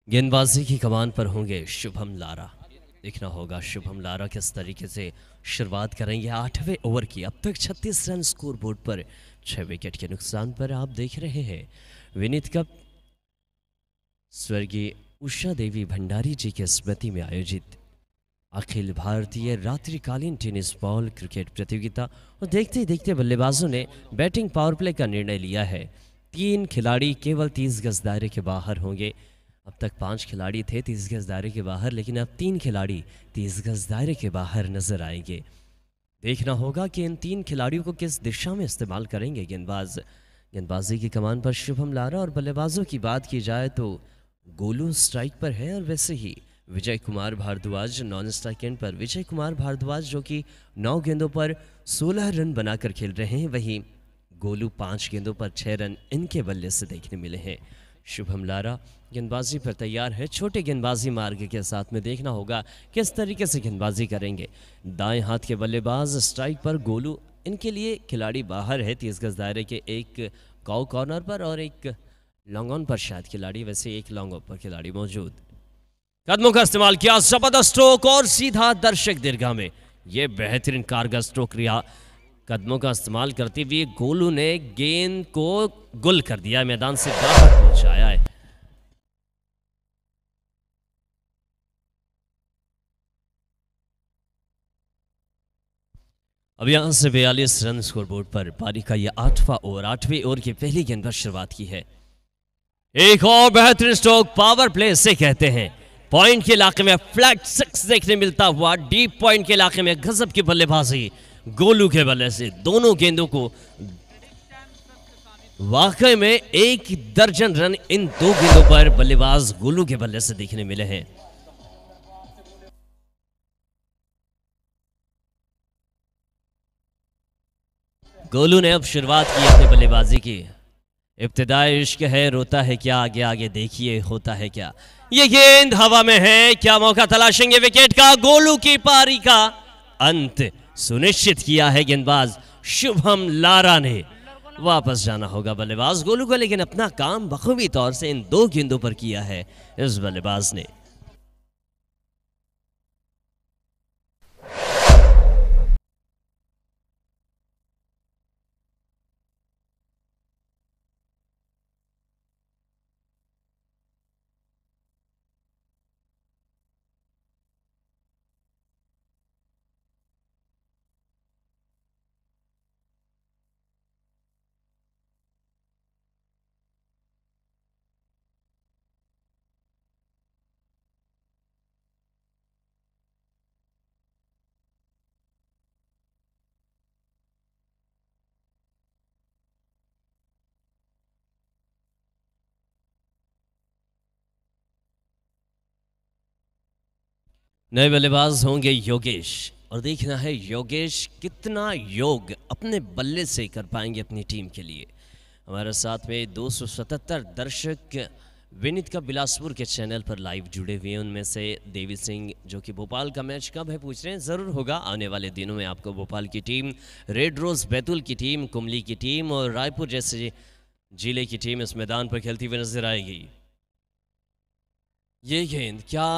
गेंदबाजी की कमान पर होंगे शुभम लारा। देखना होगा शुभम लारा किस तरीके से शुरुआत करेंगे 8वें ओवर की। अब तक 36 रन स्कोर बोर्ड पर, 6 विकेट के नुकसान पर। आप देख रहे हैं विनीत कप स्वर्गीय उषा देवी भंडारी जी की स्मृति में आयोजित अखिल भारतीय रात्रिकालीन टेनिस बॉल क्रिकेट प्रतियोगिता। और देखते ही देखते बल्लेबाजों ने बैटिंग पावर प्ले का निर्णय लिया है। 3 खिलाड़ी केवल 30 गज दायरे के बाहर होंगे। अब तक 5 खिलाड़ी थे 30 गज दायरे के बाहर, लेकिन अब 3 खिलाड़ी 30 गज दायरे के बाहर नजर आएंगे। देखना होगा कि इन 3 खिलाड़ियों को किस दिशा में इस्तेमाल करेंगे गेंदबाज। गेंदबाजी की कमान पर शुभम लारा और बल्लेबाजों की बात की जाए तो गोलू स्ट्राइक पर है और वैसे ही Vijay Kumar Bharadwaj non striker end पर। विजय कुमार भारद्वाज जो कि 9 गेंदों पर 16 रन बनाकर खेल रहे हैं, वहीं गोलू 5 गेंदों पर 6 रन इनके बल्ले से देखने मिले हैं। शुभम लारा गेंदबाजी पर तैयार है। छोटे गेंदबाजी मार्ग के साथ में देखना होगा किस तरीके से गेंदबाजी करेंगे। दाएं हाथ के बल्लेबाज स्ट्राइक पर गोलू, इनके लिए खिलाड़ी बाहर है 30 गज दायरे के, एक काउ कॉर्नर पर और एक लॉन्ग ऑन पर शायद खिलाड़ी, वैसे एक लॉन्ग ऑन पर खिलाड़ी मौजूद। कदमों का इस्तेमाल किया, जबरदस्त स्ट्रोक और सीधा दर्शक दीर्घा में। यह बेहतरीन कारगर स्ट्रोक रिया। कदमों का इस्तेमाल करते हुए गोलू ने गेंद को गुल कर दिया, मैदान से बाहर पहुंचाया है। अब यहां से 42 रन स्कोर बोर्ड पर। पारी का यह 8वां ओवर, 8वें ओवर की पहली गेंद पर शुरुआत की है। एक और बेहतरीन स्ट्रोक, पावर प्ले से कहते हैं। पॉइंट के इलाके में फ्लैट 6 देखने मिलता हुआ, डीप पॉइंट के इलाके में गजब की बल्लेबाजी गोलू के बल्ले से। दोनों गेंदों को वाकई में 1 दर्जन रन इन 2 गेंदों पर बल्लेबाज गोलू के बल्ले से देखने मिले हैं। गोलू ने अब शुरुआत की अपनी बल्लेबाजी की। इब्तिदाई इश्क है, रोता है क्या, आगे आगे देखिए होता है क्या। ये गेंद हवा में है, क्या मौका तलाशेंगे विकेट का। गोलू की पारी का अंत सुनिश्चित किया है गेंदबाज शुभम लारा ने। वापस जाना होगा बल्लेबाज गोलू को, लेकिन अपना काम बखूबी तौर से इन 2 गेंदों पर किया है इस बल्लेबाज ने। नए बल्लेबाज होंगे योगेश, और देखना है योगेश कितना योग अपने बल्ले से कर पाएंगे अपनी टीम के लिए। हमारे साथ में 277 दर्शक विनीत का बिलासपुर के चैनल पर लाइव जुड़े हुए हैं। उनमें से देवी सिंह जो कि भोपाल का मैच कब है पूछ रहे हैं, ज़रूर होगा आने वाले दिनों में। आपको भोपाल की टीम, रेड रोज बैतूल की टीम, कुमली की टीम और रायपुर जैसे जिले की टीम इस मैदान पर खेलती हुई नजर आएगी। ये गेंद, क्या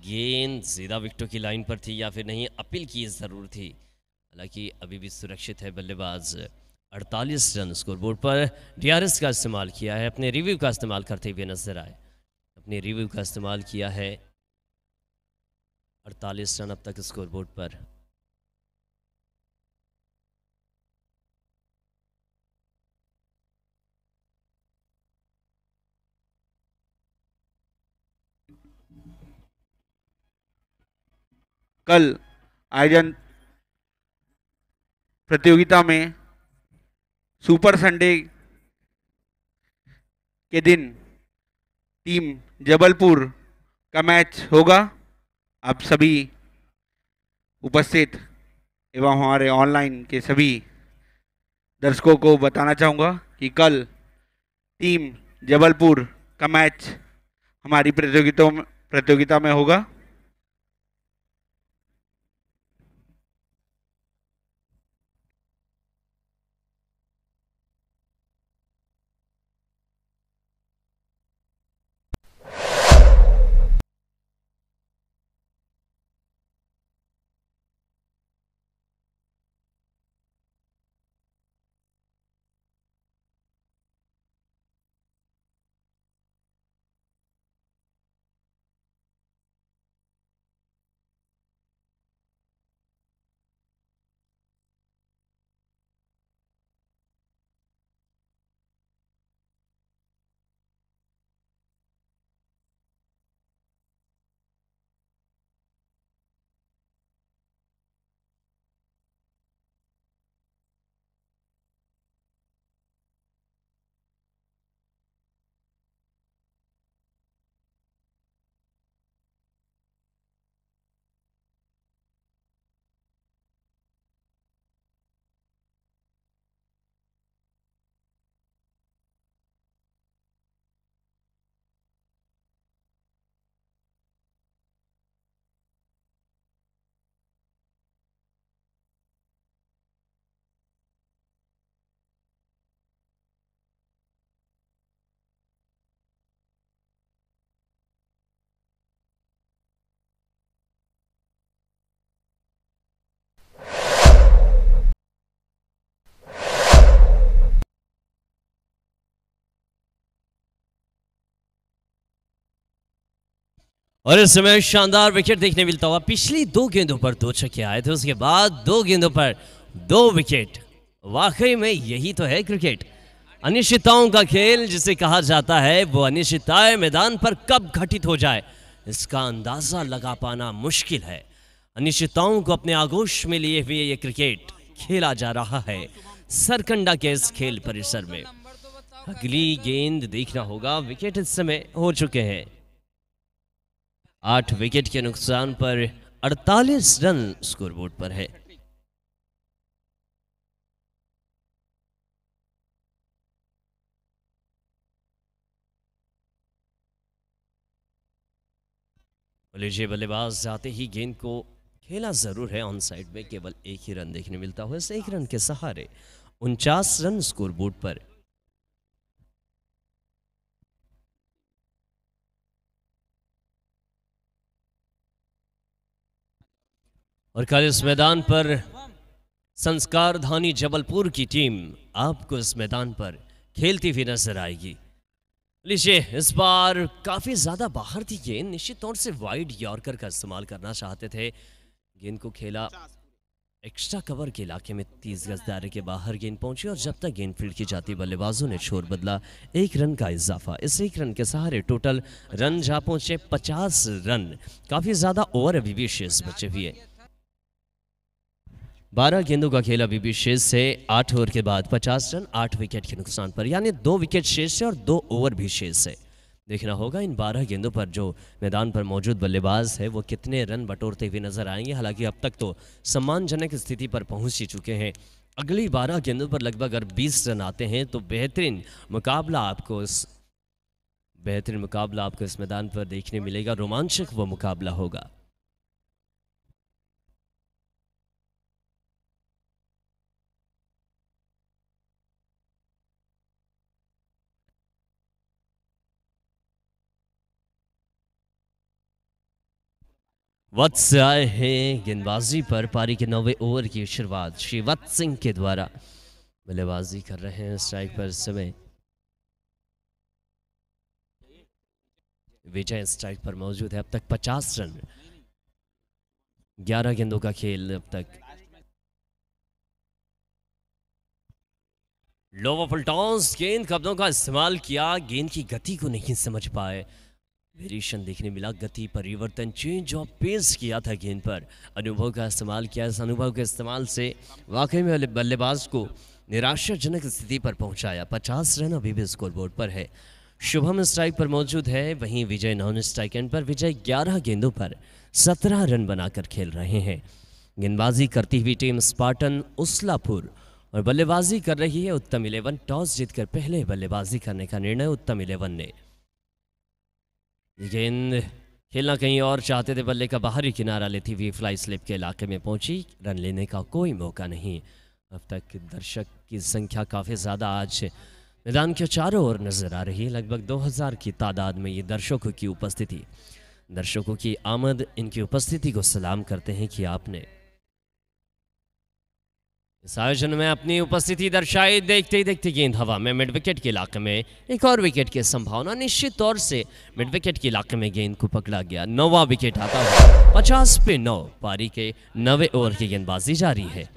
गेंद सीधा विकेटों की लाइन पर थी या फिर नहीं, अपील की ज़रूर थी। हालांकि अभी भी सुरक्षित है बल्लेबाज। 48 रन स्कोरबोर्ड पर। डीआरएस का इस्तेमाल किया है, अपने रिव्यू का इस्तेमाल करते हुए नजर आए। अपने रिव्यू का इस्तेमाल किया है। 48 रन अब तक स्कोरबोर्ड पर। कल आयोजन प्रतियोगिता में सुपर संडे के दिन टीम जबलपुर का मैच होगा। आप सभी उपस्थित एवं हमारे ऑनलाइन के सभी दर्शकों को बताना चाहूँगा कि कल टीम जबलपुर का मैच हमारी प्रतियोगिता में होगा। और इस समय शानदार विकेट देखने मिलता हुआ। पिछली 2 गेंदों पर 2 छक्के आए थे, उसके बाद 2 गेंदों पर 2 विकेट। वाकई में यही तो है क्रिकेट, अनिश्चितताओं का खेल जिसे कहा जाता है। वो अनिश्चितताएं मैदान पर कब घटित हो जाए इसका अंदाजा लगा पाना मुश्किल है। अनिश्चितताओं को अपने आगोश में लिए हुए ये क्रिकेट खेला जा रहा है सरकंडा के इस खेल परिसर में। अगली गेंद देखना होगा। विकेट इस समय हो चुके हैं। 8 विकेट के नुकसान पर 48 रन स्कोरबोर्ड पर है। लीजिए बल्लेबाज आते ही गेंद को खेला जरूर है ऑन साइड में, केवल एक ही रन देखने मिलता हुआ। इस एक रन के सहारे 49 रन स्कोरबोर्ड पर। और कल इस मैदान पर संस्कार धानी जबलपुर की टीम आपको इस मैदान पर खेलती हुई नजर आएगी। लीजिए इस बार काफी ज्यादा बाहर थी गेंद, निश्चित तौर से वाइड यॉर्कर का इस्तेमाल करना चाहते थे। गेंद को खेला एक्स्ट्रा कवर के इलाके में, 30 गज दायरे के बाहर गेंद पहुंची और जब तक गेंद फील्ड की जाती बल्लेबाजों ने छोर बदला। 1 रन का इजाफा। इस 1 रन के सहारे टोटल रन जा पहुंचे 50 रन। काफी ज्यादा ओवर अभी भी शेष बचे हुए। 12 गेंदों का खेल अभी भी शेष से 8 ओवर के बाद 50 रन 8 विकेट के नुकसान पर, यानी 2 विकेट शेष है और 2 ओवर भी शेष है। देखना होगा इन 12 गेंदों पर जो मैदान पर मौजूद बल्लेबाज है वो कितने रन बटोरते हुए नजर आएंगे। हालांकि अब तक तो सम्मानजनक स्थिति पर पहुंच ही चुके हैं। अगली 12 गेंदों पर लगभग अगर 20 रन आते हैं तो बेहतरीन मुकाबला आपको इस मैदान पर देखने मिलेगा। रोमांचक वो मुकाबला होगा। वत्स आए हैं गेंदबाजी पर। पारी के 9वें ओवर की शुरुआत श्रीवत्स सिंह के द्वारा बल्लेबाजी कर रहे हैं। स्ट्राइक पर इस समय विजय स्ट्राइक पर मौजूद है। अब तक 50 रन, 11 गेंदों का खेल अब तक। लो फुल टॉस, गेंद कब्जों का इस्तेमाल किया, गेंद की गति को नहीं समझ पाए। वेरिएशन देखने मिला, गति परिवर्तन, चेंज ऑफ पेस किया था गेंद पर, अनुभव का इस्तेमाल किया। इस अनुभव के इस्तेमाल से वाकई में बल्लेबाज को निराशाजनक स्थिति पर पहुंचाया। 50 रन अभी भी स्कोरबोर्ड पर है। शुभम स्ट्राइक पर मौजूद है, वहीं विजय नॉन स्ट्राइक एंड पर। विजय 11 गेंदों पर 17 रन बनाकर खेल रहे हैं। गेंदबाजी करती हुई टीम स्पार्टन उस्लापुर और बल्लेबाजी कर रही है उत्तम 11। टॉस जीतकर पहले बल्लेबाजी करने का निर्णय उत्तम 11 ने। गेंद खेलना कहीं और चाहते थे, बल्ले का बाहरी किनारा लेती हुई फ्लाई स्लिप के इलाके में पहुंची। रन लेने का कोई मौका नहीं। अब तक दर्शक की संख्या काफ़ी ज़्यादा आज मैदान के चारों ओर नजर आ रही है। लगभग 2000 की तादाद में ये दर्शकों की उपस्थिति, दर्शकों की आमद, इनकी उपस्थिति को सलाम करते हैं कि आपने इस आयोजन में अपनी उपस्थिति दर्शाई। देखते ही देखते गेंद हवा में, मिड विकेट के इलाके में एक और विकेट की संभावना। निश्चित तौर से मिड विकेट के इलाके में गेंद को पकड़ा गया। 9वां विकेट आता हुआ। 50 पे 9 पारी के 9वें ओवर की गेंदबाजी जारी है।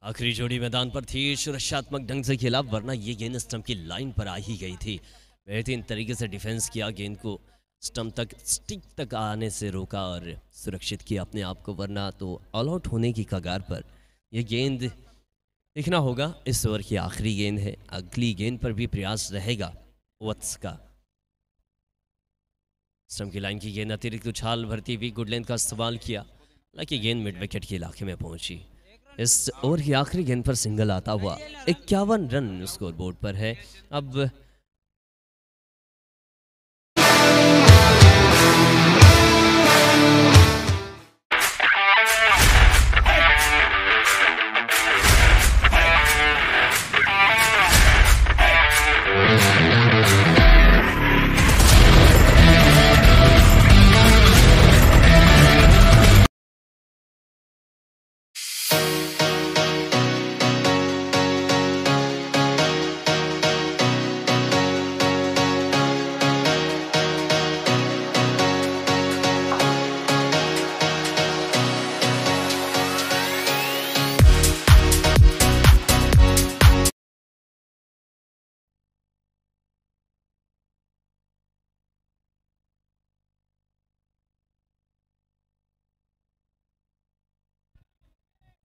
आखिरी जोड़ी मैदान पर थी, सुरक्षात्मक ढंग से खेला, वरना ये गेंद स्टंप की लाइन पर आ ही गई थी। बेहतरीन तरीके से डिफेंस किया, गेंद को स्टंप तक, स्टिक तक आने से रोका और सुरक्षित किया अपने आप को, वरना तो ऑल आउट होने की कगार पर यह गेंद देखना होगा। इस ओवर की आखिरी गेंद है, अगली गेंद पर भी प्रयास रहेगा वत्स का। स्टंप की लाइन की गेंद अतिरिक्त उछाल भरती हुई गुड लेंथ का इस्तेमाल किया, हालांकि गेंद मिड विकेट के इलाके में पहुंची। इस ओवर की आखिरी गेंद पर सिंगल आता हुआ 51 रन स्कोर बोर्ड पर है। अब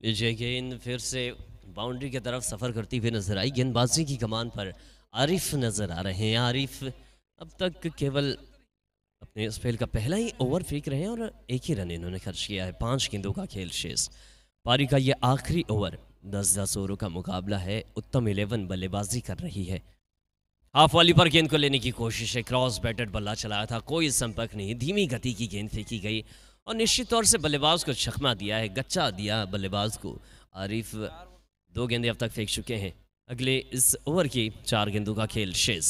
विजय गेंद फिर से बाउंड्री की तरफ सफर करती हुई नजर आई। गेंदबाजी की कमान पर आरिफ नजर आ रहे हैं। आरिफ अब तक केवल अपने स्पेल का पहला ही ओवर फेंक रहे हैं और एक ही रन इन्होंने खर्च किया है। 5 गेंदों का खेल शेष। पारी का ये आखिरी ओवर, 10-10 ओवरों का मुकाबला है। उत्तम 11 बल्लेबाजी कर रही है। हाफ वाली पर गेंद को लेने की कोशिश है, क्रॉस बैटेड बल्ला चलाया था, कोई संपर्क नहीं, धीमी गति की गेंद फेंकी गई और निश्चित तौर से बल्लेबाज को चकमा दिया है, गच्चा दिया बल्लेबाज को। आरिफ 2 गेंदें अब तक फेंक चुके हैं। अगले इस ओवर की 4 गेंदों का खेल शेष।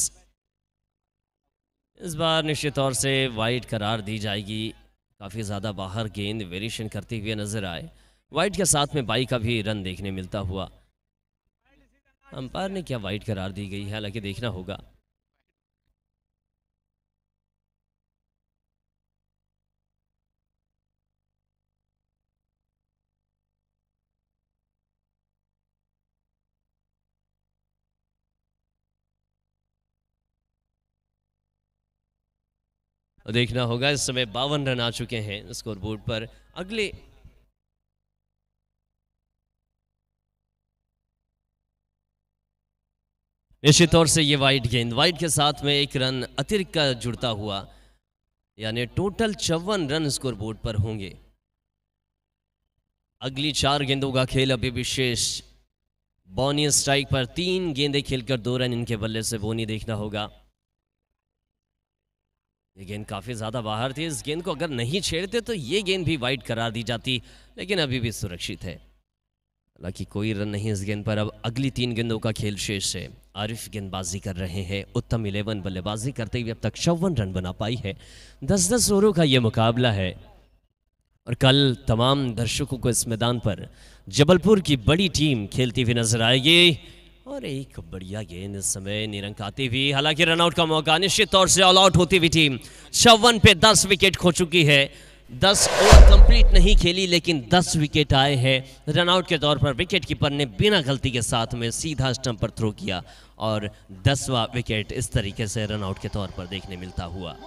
इस बार निश्चित तौर से वाइड करार दी जाएगी। काफ़ी ज़्यादा बाहर गेंद वेरिएशन करते हुए नजर आए। वाइड के साथ में बाई का भी रन देखने मिलता हुआ। अंपायर ने क्या वाइड करार दी गई है, हालांकि देखना होगा। देखना होगा। इस समय 52 रन आ चुके हैं स्कोर बोर्ड पर। अगले निश्चित तौर से ये वाइड गेंद, वाइड के साथ में 1 रन अतिरिक्त का जुड़ता हुआ, यानी टोटल 54 रन स्कोर बोर्ड पर होंगे। अगली 4 गेंदों का खेल अभी विशेष। बोनी स्ट्राइक पर 3 गेंदें खेलकर 2 रन इनके बल्ले से। बोनी देखना होगा। ये गेंद काफ़ी ज़्यादा बाहर थी। इस गेंद को अगर नहीं छेड़ते तो ये गेंद भी वाइड करार दी जाती, लेकिन अभी भी सुरक्षित है। हालांकि कोई रन नहीं इस गेंद पर। अब अगली 3 गेंदों का खेल शेष है। आरिफ गेंदबाजी कर रहे हैं। उत्तम 11 बल्लेबाजी करते हुए अब तक 54 रन बना पाई है। 10-10 ओवरों का ये मुकाबला है और कल तमाम दर्शकों को इस मैदान पर जबलपुर की बड़ी टीम खेलती हुई नजर आएगी। और एक बढ़िया गेंद इस समय निरंक आती हुई, हालांकि रनआउट का मौका, निश्चित तौर से ऑल आउट होती हुई टीम 54 पे 10 विकेट खो चुकी है। 10 ओवर कंप्लीट नहीं खेली लेकिन 10 विकेट आए हैं। रनआउट के तौर पर विकेट कीपर ने बिना गलती के साथ में सीधा स्टंप पर थ्रो किया और 10वां विकेट इस तरीके से रनआउट के तौर पर देखने मिलता हुआ।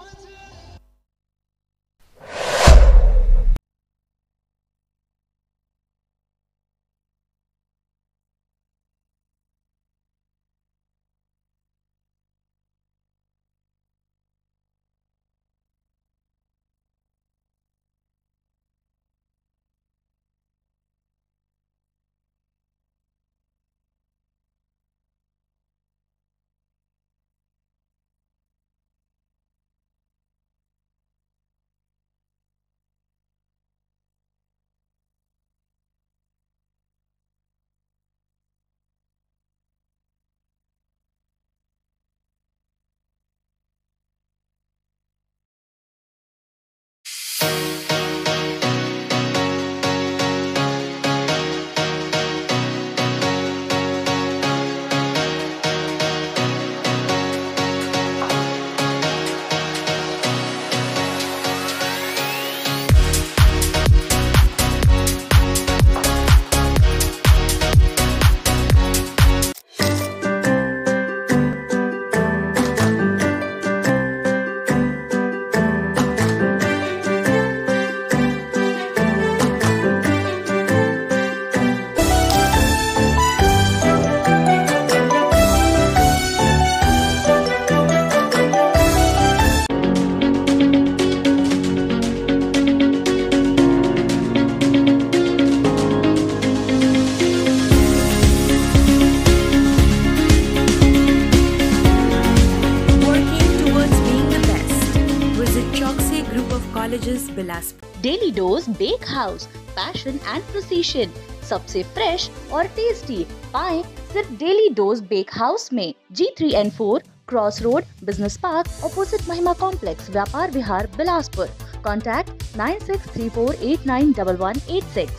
Daily dose bake house, passion and precision, सबसे फ्रेश और टेस्टी पाएं सिर्फ डेली डोज बेक हाउस में। G3N4 cross road, business park, opposite Mahima complex, Vyapar Vihar, Bilaspur. Contact 9634891186।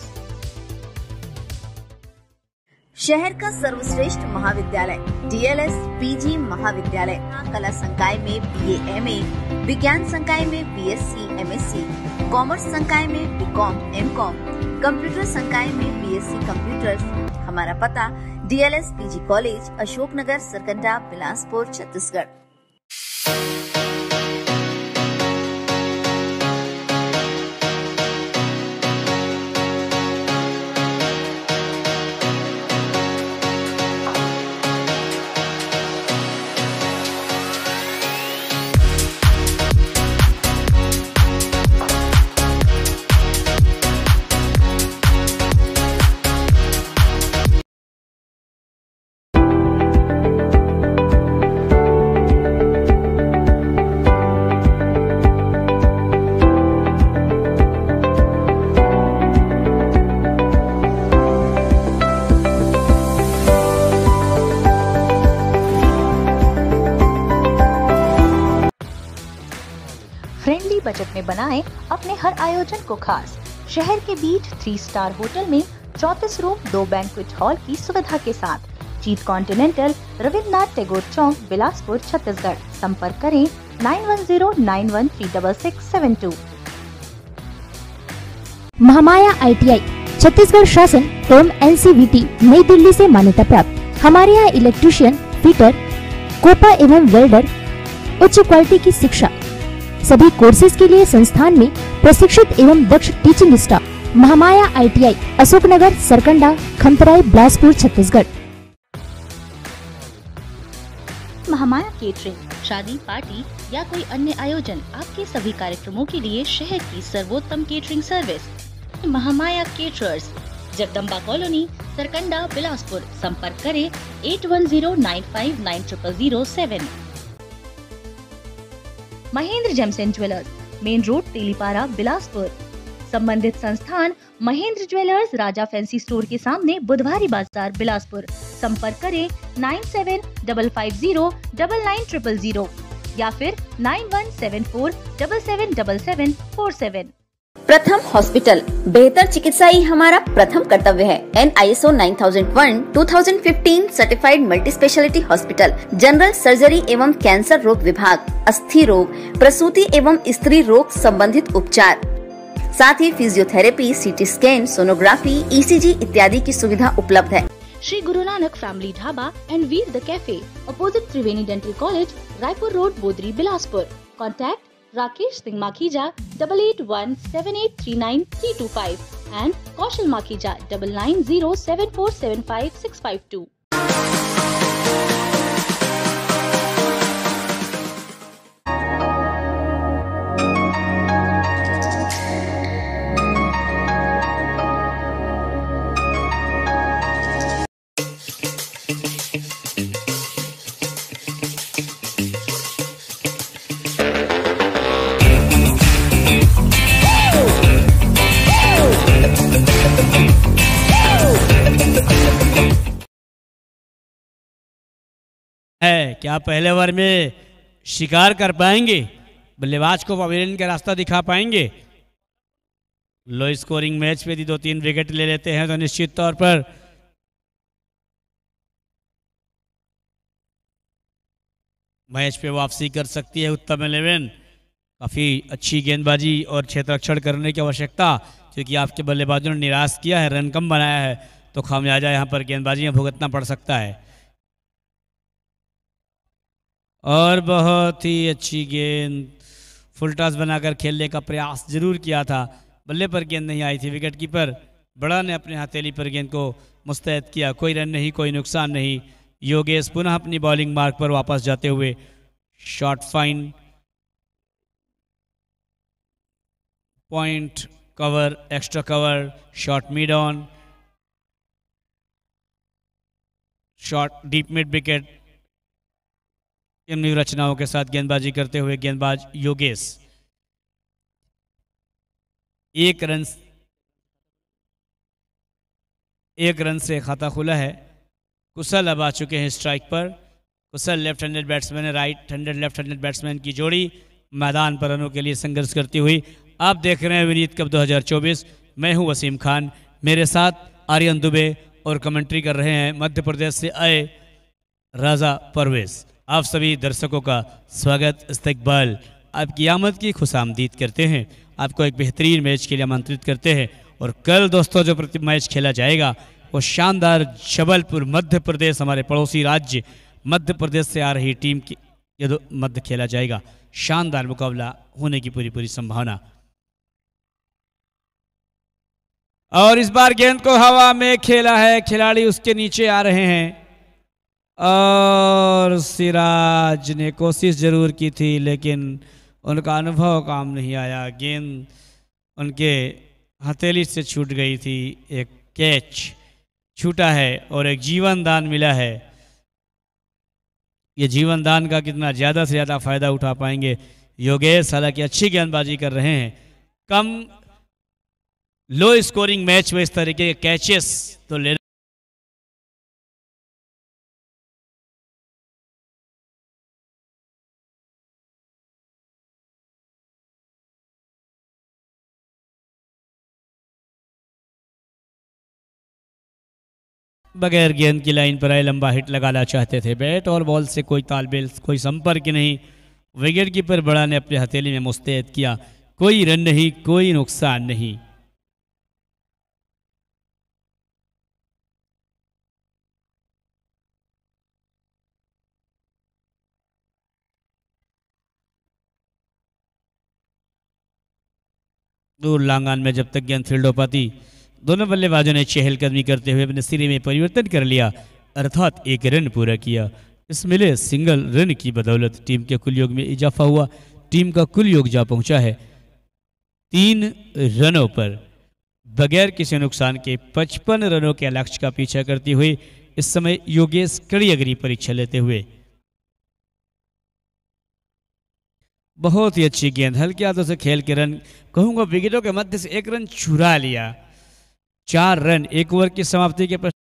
शहर का सर्वश्रेष्ठ महाविद्यालय DLS PG महाविद्यालय, कला संकाय में BA MA, विज्ञान संकाय में BSc MSc, कॉमर्स संकाय में BCom MCom, कंप्यूटर संकाय में BSc कंप्यूटर्स। हमारा पता DLS PG college, Ashoknagar, Sarkanda, Bilaspur, Chhattisgarh. Friendly budget में बनाएं अपने हर आयोजन को खास। शहर के बीच 3 स्टार होटल में 34 रूम, 2 बैंक्वेट हॉल की सुविधा के साथ। जीत कॉन्टिनेंटल, रविन्द्रनाथ टैगोर चौक, बिलासपुर, छत्तीसगढ़। संपर्क करें 9109136672। महामाया ITI छत्तीसगढ़ शासन एवं NCVT नई दिल्ली से मान्यता प्राप्त। हमारे यहाँ इलेक्ट्रीशियन, फिटर, कोपा एवं वेल्डर, उच्च क्वालिटी की शिक्षा। सभी कोर्सेज के लिए संस्थान में प्रशिक्षित एवं दक्ष teaching staff. Mahamaya ITI Ashoknagar, Sarkanda, Khamtarai, Bilaspur, Chhattisgarh. Mahamaya catering, शादी, पार्टी या कोई अन्य आयोजन, आपके सभी कार्यक्रमों के लिए शहर की सर्वोत्तम catering service. Mahamaya caterers, Jagdamba colony, Sarkanda, Bilaspur. संपर्क करें 8109590007। Mahendra James and jewellers, main road, Telipara, Bilaspur. संबंधित संस्थान महेंद्र ज्वेलर्स, राजा फैंसी स्टोर के सामने, बुधवारी बाजार, बिलासपुर। संपर्क करें 9750999000 या फिर 9174777747। प्रथम हॉस्पिटल, बेहतर चिकित्सा ही हमारा प्रथम कर्तव्य है। NISO 9001/2015 certified multi speciality hospital, general surgery एवं कैंसर रोग विभाग, अस्थि रोग, प्रसूति एवं स्त्री रोग संबंधित उपचार, साथ ही physiotherapy, CT scan, sonography, ECG इत्यादि की सुविधा उपलब्ध है। Shri Guru Nanak family dhaba and Veer the cafe, opposite Triveni dental college, Raipur road, Bodri, Bilaspur. Contact Rakesh Singh Makhija 8817839325 and Kaushal Makhija 9907475652. है क्या पहले ओवर में शिकार कर पाएंगे, बल्लेबाज को पवेलियन का रास्ता दिखा पाएंगे? लो स्कोरिंग मैच पे यदि 2-3 विकेट ले लेते हैं तो निश्चित तौर पर मैच पे वापसी कर सकती है उत्तम 11। काफी अच्छी गेंदबाजी और क्षेत्ररक्षण करने की आवश्यकता, क्योंकि आपके बल्लेबाजों ने निराश किया है, रन कम बनाया है, तो खामियाजा यहाँ पर गेंदबाजी में भुगतना पड़ सकता है। और बहुत ही अच्छी गेंद, फुल टॉस बनाकर खेलने का प्रयास जरूर किया था, बल्ले पर गेंद नहीं आई थी। विकेट कीपर बड़ा ने अपने हथेली पर गेंद को मुस्तैद किया, कोई रन नहीं, कोई नुकसान नहीं। योगेश पुनः अपनी बॉलिंग मार्क पर वापस जाते हुए shot fine, point cover, extra cover, shot mid on, shot deep mid wicket, इन रचनाओं के साथ गेंदबाजी करते हुए गेंदबाज योगेश। एक रन से खाता खुला है। कुशल अब आ चुके हैं स्ट्राइक पर। कुशल लेफ्ट हैंडेड बैट्समैन है, right handed left handed batsman की जोड़ी मैदान पर रनों के लिए संघर्ष करती हुई। आप देख रहे हैं विनीत कप 2024। मैं हूं वसीम खान, मेरे साथ आर्यन दुबे और कमेंट्री कर रहे हैं मध्य प्रदेश से आए राजा परवेज। आप सभी दर्शकों का स्वागत, इस्तकबाल, आपकी आमद की खुशामदीद करते हैं। आपको एक बेहतरीन मैच के लिए आमंत्रित करते हैं। और कल दोस्तों जो प्रति मैच खेला जाएगा वो शानदार जबलपुर मध्य प्रदेश, हमारे पड़ोसी राज्य मध्य प्रदेश से आ रही टीम की मध्य खेला जाएगा। शानदार मुकाबला होने की पूरी संभावना। और इस बार गेंद को हवा में खेला है, खिलाड़ी उसके नीचे आ रहे हैं और सिराज ने कोशिश जरूर की थी लेकिन उनका अनुभव काम नहीं आया। गेंद उनके हथेली से छूट गई थी। एक कैच छूटा है और एक जीवन दान मिला है। ये जीवन दान का कितना ज़्यादा से ज़्यादा फायदा उठा पाएंगे योगेश। हालांकि अच्छी गेंदबाजी कर रहे हैं। कम लो स्कोरिंग मैच में इस तरीके के कैचेस तो ले बगैर गेंद की लाइन पर आए, लंबा हिट लगाना चाहते थे। बैट और बॉल से कोई तालमेल, कोई संपर्क नहीं। विकेट कीपर बड़ा ने अपने हथेली में मुस्तैद किया। कोई रन नहीं, कोई नुकसान नहीं। दूर लांगान में जब तक गेंद फील्ड हो पाती, दोनों बल्लेबाजों ने चहलकदमी करते हुए अपने सिरे में परिवर्तन कर लिया, अर्थात एक रन पूरा किया। इस मिले सिंगल रन की बदौलत टीम के कुल योग में इजाफा हुआ। टीम का कुल योग जा पहुंचा है 3 रनों पर। बगैर किसी नुकसान के 55 रनों के लक्ष्य का पीछा करती हुई इस समय योगेश कड़ी अगली परीक्षा लेते हुए बहुत ही अच्छी गेंद, हल्के हाथों से खेल के रन, कहूंगा विकेटों के मध्य से 1 रन चुरा लिया। 4 रन 1 ओवर की समाप्ति के पश्चात।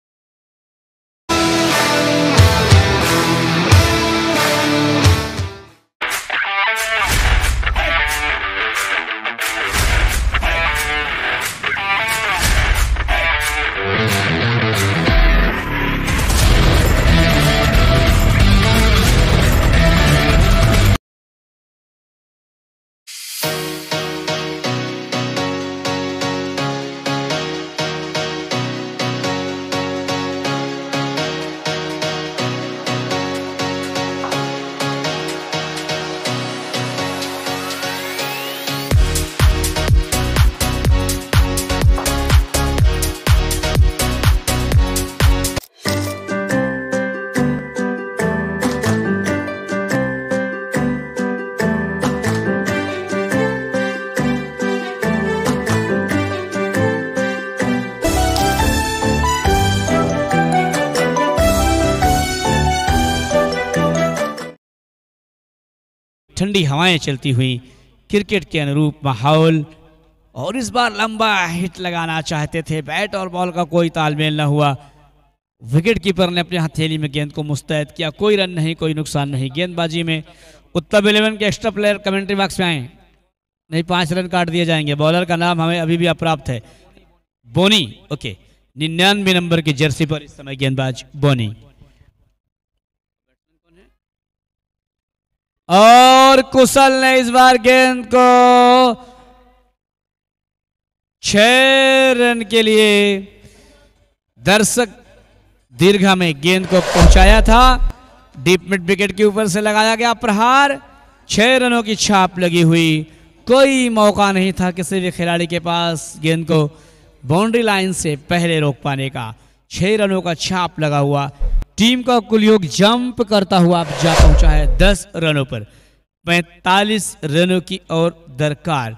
ठंडी हवाएं चलती हुई, क्रिकेट के अनुरूप माहौल, और इस बार लंबा हिट लगाना चाहते थे, बैट और बॉल का कोई तालमेल न हुआ। विकेट कीपर ने अपने हथेली में गेंद को मुस्तैद किया, कोई रन नहीं, कोई नुकसान नहीं। गेंदबाजी में उत्तम 11 के एक्स्ट्रा प्लेयर कमेंट्री बॉक्स में आए, नहीं 5 रन काट दिए जाएंगे। बॉलर का नाम हमें अभी भी अप्राप्त है, बोनी। ओके, 99 नंबर की जर्सी पर इस समय गेंदबाज बोनी। और कुशल ने इस बार गेंद को 6 रन के लिए दर्शक दीर्घा में गेंद को पहुंचाया था। डीप मिड विकेट के ऊपर से लगाया गया प्रहार, 6 रनों की छाप लगी हुई। कोई मौका नहीं था किसी भी खिलाड़ी के पास गेंद को बाउंड्री लाइन से पहले रोक पाने का। 6 रनों का छाप लगा हुआ। टीम का कुल योग जंप करता हुआ अब जा पहुंचा है 10 रनों पर। 45 रनों की और दरकार।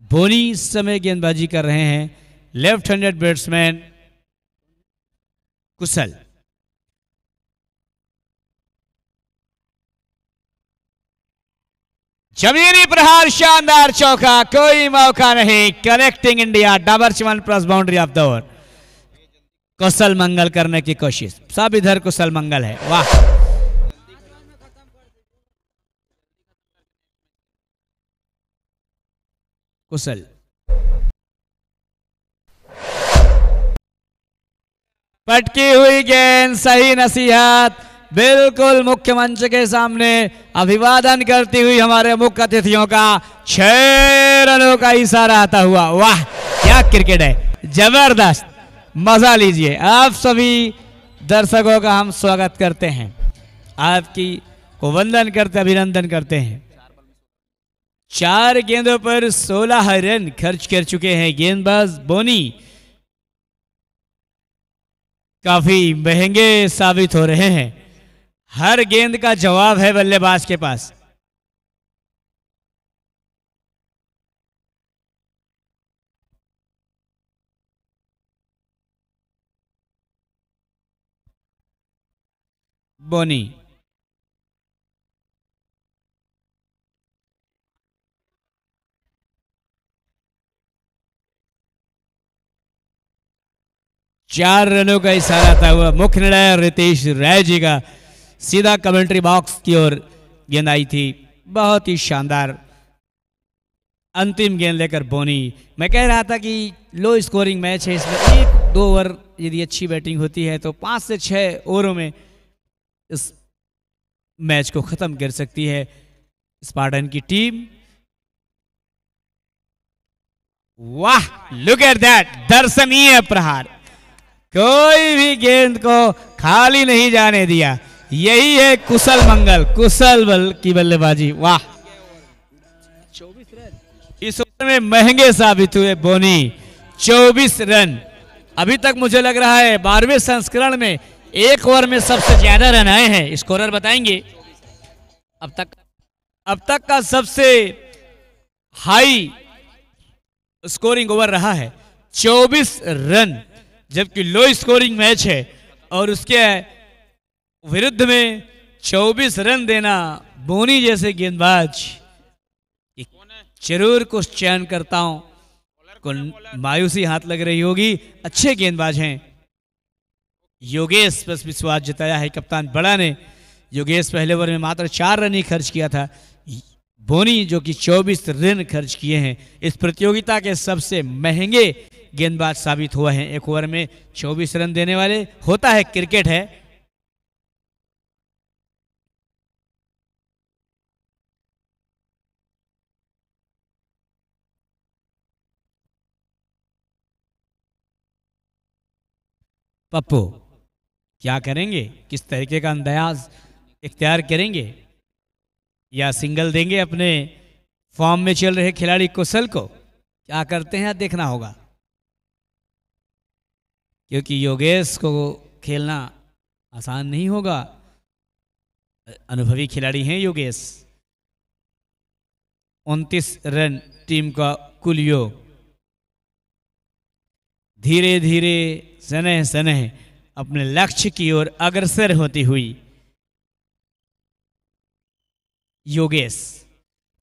बोनी इस समय गेंदबाजी कर रहे हैं, लेफ्ट हैंडेड बैट्समैन कुशल। जमीनी प्रहार, शानदार चौका, कोई मौका नहीं। कनेक्टिंग इंडिया, डाबरचमन plus boundary of the over. कुशल मंगल करने की कोशिश, सब इधर कुशल मंगल है। वाह, कुशल पटकी हुई गेंद, सही नसीहत, बिल्कुल मुख्य मंच के सामने अभिवादन करती हुई हमारे मुख्य अतिथियों का 6 रनों का इशारा आता हुआ। वाह, क्या क्रिकेट है, जबरदस्त, मजा लीजिए। आप सभी दर्शकों का हम स्वागत करते हैं, आपकी को वंदन करते, अभिनंदन करते हैं। 4 गेंदों पर 16 रन खर्च कर चुके हैं गेंदबाज बोनी। काफी महंगे साबित हो रहे हैं। हर गेंद का जवाब है बल्लेबाज के पास। बोनी चार रनों का इशारा था हुआ। मुख्य निर्णय रितेश राय जी का, सीधा कमेंट्री बॉक्स की ओर गेंद आई थी। बहुत ही शानदार अंतिम गेंद लेकर बोनी। मैं कह रहा था कि लो स्कोरिंग मैच है, इसमें 1-2 ओवर यदि अच्छी बैटिंग होती है तो 5 से 6 ओवरों में इस मैच को खत्म कर सकती है स्पार्टन की टीम। वाह, लुक एट दैट, दर्शनीय प्रहार, कोई भी गेंद को खाली नहीं जाने दिया। यही है कुशल मंगल, कुशल बल की बल्लेबाजी। वाह, 24 रन इस ओवर में महंगे साबित हुए बोनी। 24 रन अभी तक मुझे लग रहा है 12वें संस्करण में एक ओवर में सबसे ज्यादा रन आए हैं। स्कोरर बताएंगे अब तक का सबसे हाई स्कोरिंग ओवर रहा है 24 रन, जबकि लो स्कोरिंग मैच है और उसके विरुद्ध में 24 रन देना बोनी जैसे गेंदबाज जरूर कुछ चयन करताओं को मायूसी हाथ लग रही होगी। अच्छे गेंदबाज हैं। योगेश पर विश्वास जताया है कप्तान बड़ा ने। योगेश पहले ओवर में मात्र 4 रन ही खर्च किया था। बोनी जो कि 24 रन खर्च किए हैं, इस प्रतियोगिता के सबसे महंगे गेंदबाज साबित हुआ है। एक ओवर में 24 रन देने वाले। होता है, क्रिकेट है। पप्पू क्या करेंगे? किस तरीके का अंदाज इख्तियार करेंगे? या सिंगल देंगे अपने फॉर्म में चल रहे खिलाड़ी कुशल को? क्या करते हैं देखना होगा, क्योंकि योगेश को खेलना आसान नहीं होगा। अनुभवी खिलाड़ी हैं योगेश। 29 रन टीम का कुल योग। धीरे धीरे सनह सनह अपने लक्ष्य की ओर अग्रसर होती हुई योगेश।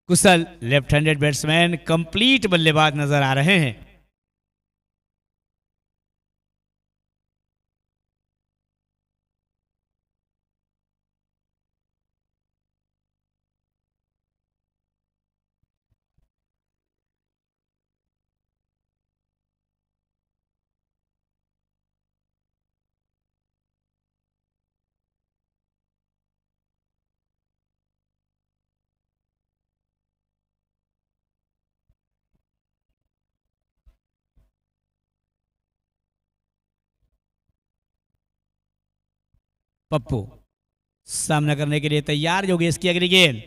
कुशल लेफ्ट हैंडेड बैट्समैन, कंप्लीट बल्लेबाज नजर आ रहे हैं। पप्पू सामना करने के लिए तैयार। योगेश की अगली गेंद,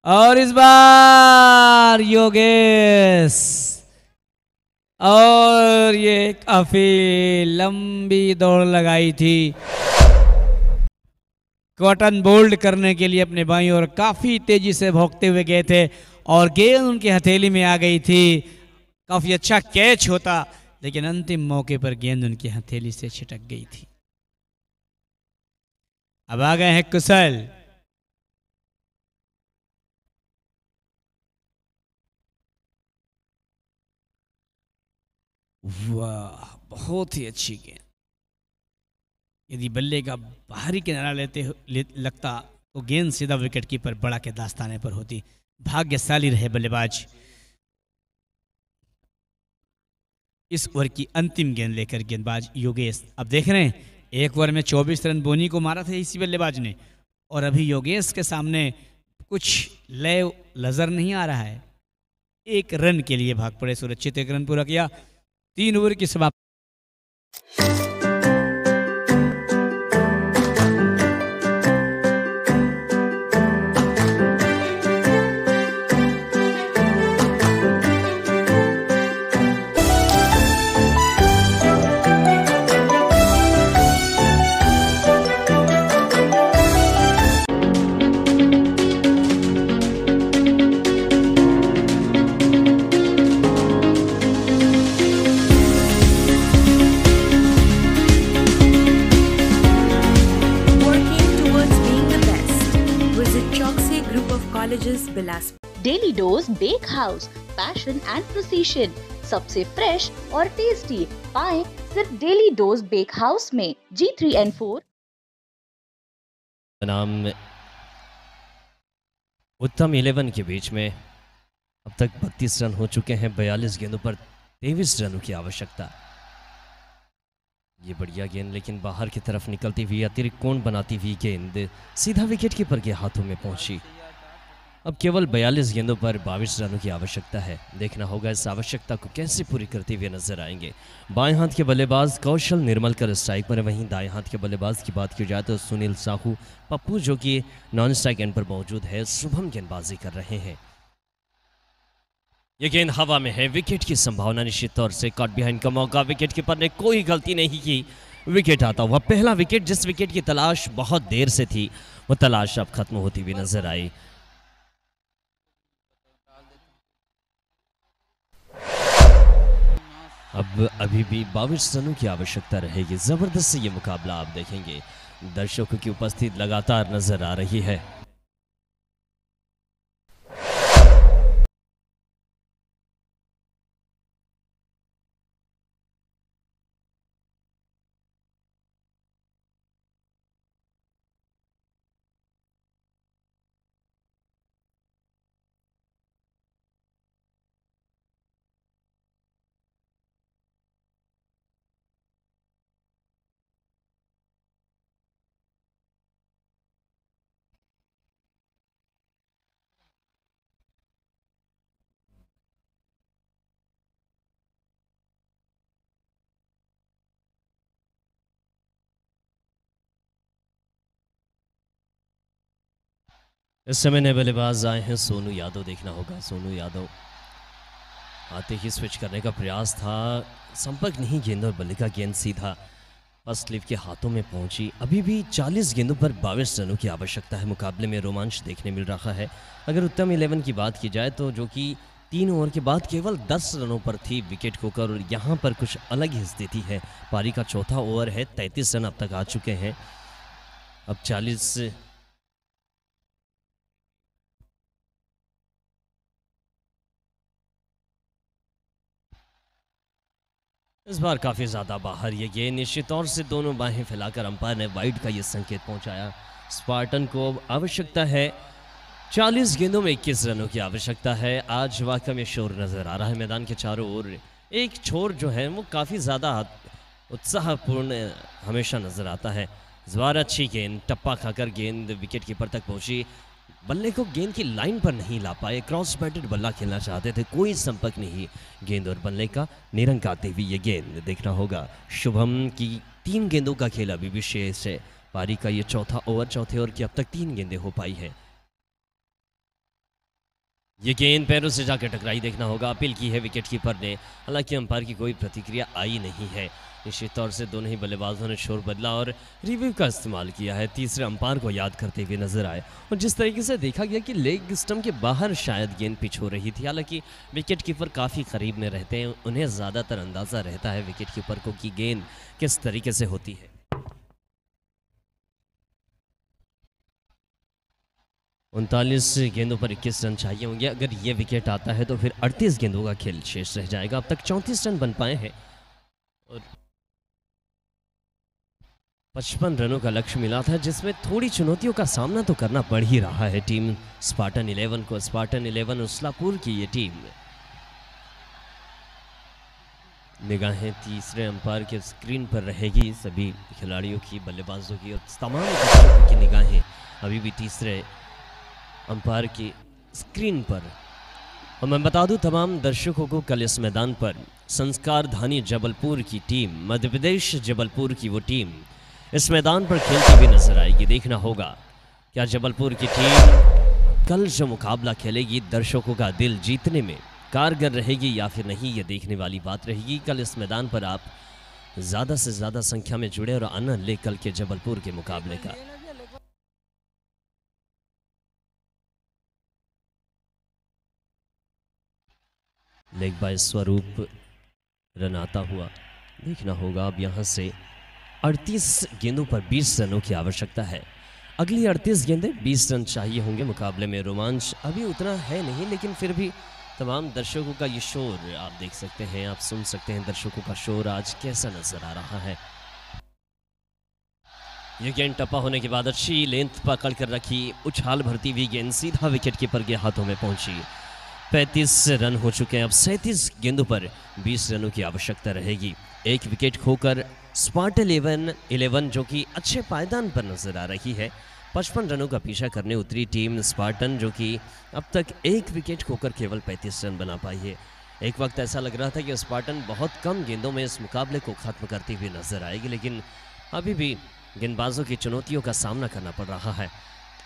और इस बार योगेश, और ये काफी लंबी दौड़ लगाई थी। कॉटन बोल्ड करने के लिए अपने बाईं ओर काफी तेजी से भौंकते हुए गए थे और गेंद उनकी हथेली में आ गई थी। काफी अच्छा कैच होता, लेकिन अंतिम मौके पर गेंद उनकी हथेली से छिटक गई थी। अब आ गए हैं कुशल। वाह, बहुत ही अच्छी गेंद। यदि बल्ले का बाहरी किनारा लगता तो गेंद सीधा विकेट कीपर बड़ा के दास्ताने पर होती। भाग्यशाली रहे बल्लेबाज। इस ओवर की अंतिम गेंद लेकर गेंदबाज योगेश। अब देख रहे हैं, एक ओवर में 24 रन बोनी को मारा था इसी बल्लेबाज ने, और अभी योगेश के सामने कुछ लय नजर नहीं आ रहा है। 1 रन के लिए भाग पड़े, सुरक्षित 1 रन पूरा किया। 3 ओवर की समाप्ति। Daily dose bake house, passion and precision, सबसे फ्रेश और टेस्टी पाएं सिर्फ डेली डोज बेक हाउस में। G3N4 नाम उत्तम 11 के बीच में अब तक 32 रन हो चुके हैं। 42 गेंदों पर 23 रनों की आवश्यकता। ये बढ़िया गेंद, लेकिन बाहर की तरफ निकलती हुई अतिरिक्त कोण बनाती हुई गेंद सीधा विकेट कीपर के हाथों में पहुंची। अब केवल 42 गेंदों पर 22 रनों की आवश्यकता है। देखना होगा इस आवश्यकता को कैसे पूरी करते हुए नजर आएंगे। बाएं हाथ के बल्लेबाज कौशल निर्मलकर स्ट्राइक पर, वहीं दाएं हाथ के बल्लेबाज की बात की जाए तो सुनील साहू, पप्पू जो कि नॉन स्ट्राइक एंड पर मौजूद है, शुभम गेंदबाजी कर रहे हैं। ये गेंद हवा में है, विकेट की संभावना निश्चित तौर से। कॉट बिहाइंड का मौका, विकेट कीपर ने कोई गलती नहीं की, विकेट आता हुआ पहला विकेट। जिस विकेट की तलाश बहुत देर से थी, वो तलाश अब खत्म होती हुई नजर आई। अब अभी भी 22 रनों की आवश्यकता रहेगी। जबरदस्त ये मुकाबला आप देखेंगे। दर्शकों की उपस्थिति लगातार नजर आ रही है। इस समय नए बल्लेबाज आए हैं सोनू यादव, देखना होगा सोनू यादव आते ही स्विच करने का प्रयास था, संपर्क नहीं गेंद और बल्ले का गेंद सीधा फर्स्ट स्लीव के हाथों में पहुंची। अभी भी 40 गेंदों पर 22 रनों की आवश्यकता है, मुकाबले में रोमांच देखने मिल रहा है। अगर उत्तम 11 की बात की जाए तो जो कि 3 ओवर के बाद केवल 10 रनों पर थी विकेट खोकर, और यहाँ पर कुछ अलग ही स्थिति है। पारी का चौथा ओवर है, 33 रन अब तक आ चुके हैं। अब 40 इस बार काफ़ी ज़्यादा बाहर ये गेंद, निश्चित तौर से दोनों बाहें फैलाकर अंपायर ने वाइड का ये संकेत पहुंचाया। स्पार्टन को अब आवश्यकता है 40 गेंदों में 21 रनों की आवश्यकता है। आज वाकई में शोर नज़र आ रहा है मैदान के चारों ओर। एक छोर जो है वो काफ़ी ज़्यादा उत्साहपूर्ण हमेशा नज़र आता है। इस बार अच्छी गेंद, टप्पा खाकर गेंद विकेट कीपर तक पहुंची, बल्ले को गेंद की लाइन पर नहीं ला पाए। क्रॉस बैटेड बल्ला खेलना चाहते थे, कोई संपर्क नहीं गेंद और बल्ले का। निरंक आती हुई ये गेंद देखना होगा। शुभम की 3 गेंदों का खेल अभी भी शेष है। पारी का ये चौथा ओवर, चौथे ओवर की अब तक 3 गेंदें हो पाई है। ये गेंद पैरों से जाकर टकराई, देखना होगा। अपील की है विकेट कीपर ने, हालांकि अंपायर की कोई प्रतिक्रिया आई नहीं है। निश्चित तौर से दोनों ही बल्लेबाजों ने शोर बदला और रिव्यू का इस्तेमाल किया है, तीसरे अंपायर को याद करते हुए नजर आए। और जिस तरीके से देखा गया कि लेग स्टंप के बाहर शायद गेंद पिच हो रही थी, हालांकि विकेट कीपर काफ़ी करीब में रहते हैं, उन्हें ज़्यादातर अंदाज़ा रहता है विकेट कीपर को कि गेंद किस तरीके से होती है। 39 गेंदों पर 21 रन चाहिए होंगे। अगर ये विकेट आता है तो फिर 38 गेंदों का खेल शेष रह जाएगा। अब तक 34 रन बन पाए हैं और 55 रनों का लक्ष्य मिला था, जिसमें थोड़ी चुनौतियों का सामना तो करना पड़ ही रहा है टीम स्पार्टन 11 को। स्पार्टन 11 उस्लापुर की ये टीम। निगाहें तीसरे अंपायर के स्क्रीन पर रहेगी, सभी खिलाड़ियों की, बल्लेबाजों की और तमाम दर्शकों की निगाहें अभी भी तीसरे अंपायर की स्क्रीन पर। और मैं बता दूं तमाम दर्शकों को, कल इस मैदान पर संस्कार धानी जबलपुर की टीम, मध्य प्रदेश जबलपुर की वो टीम इस मैदान पर खेलती हुई नजर आएगी। देखना होगा क्या जबलपुर की टीम कल जो मुकाबला खेलेगी दर्शकों का दिल जीतने में कारगर रहेगी या फिर नहीं, ये देखने वाली बात रहेगी। कल इस मैदान पर आप ज़्यादा से ज़्यादा संख्या में जुड़े और आनंद ले कल के जबलपुर के मुकाबले का। लेग बाय स्वरूप रन आता हुआ देखना होगा। अब यहाँ से 38 गेंदों पर 20 रनों की आवश्यकता है। अगली 38 गेंदें 20 रन चाहिए होंगे। मुकाबले में रोमांच अभी उतना है नहीं, लेकिन फिर भी तमाम दर्शकों का ये शोर आप देख सकते हैं, आप सुन सकते हैं दर्शकों का शोर आज कैसा नजर आ रहा है। ये गेंद टप्पा होने के बाद अच्छी लेंथ पकड़ कर रखी, उछाल भरती हुई गेंद सीधा विकेट कीपर के हाथों में पहुंची। 35 रन हो चुके हैं। अब 37 गेंदों पर 20 रनों की आवश्यकता रहेगी। एक विकेट खोकर स्पार्टन 11 जो कि अच्छे पायदान पर नजर आ रही है। 55 रनों का पीछा करने उतरी टीम स्पार्टन, जो कि अब तक एक विकेट खोकर केवल 35 रन बना पाई है। एक वक्त ऐसा लग रहा था कि स्पार्टन बहुत कम गेंदों में इस मुकाबले को खत्म करती हुई नजर आएगी, लेकिन अभी भी गेंदबाजों की चुनौतियों का सामना करना पड़ रहा है।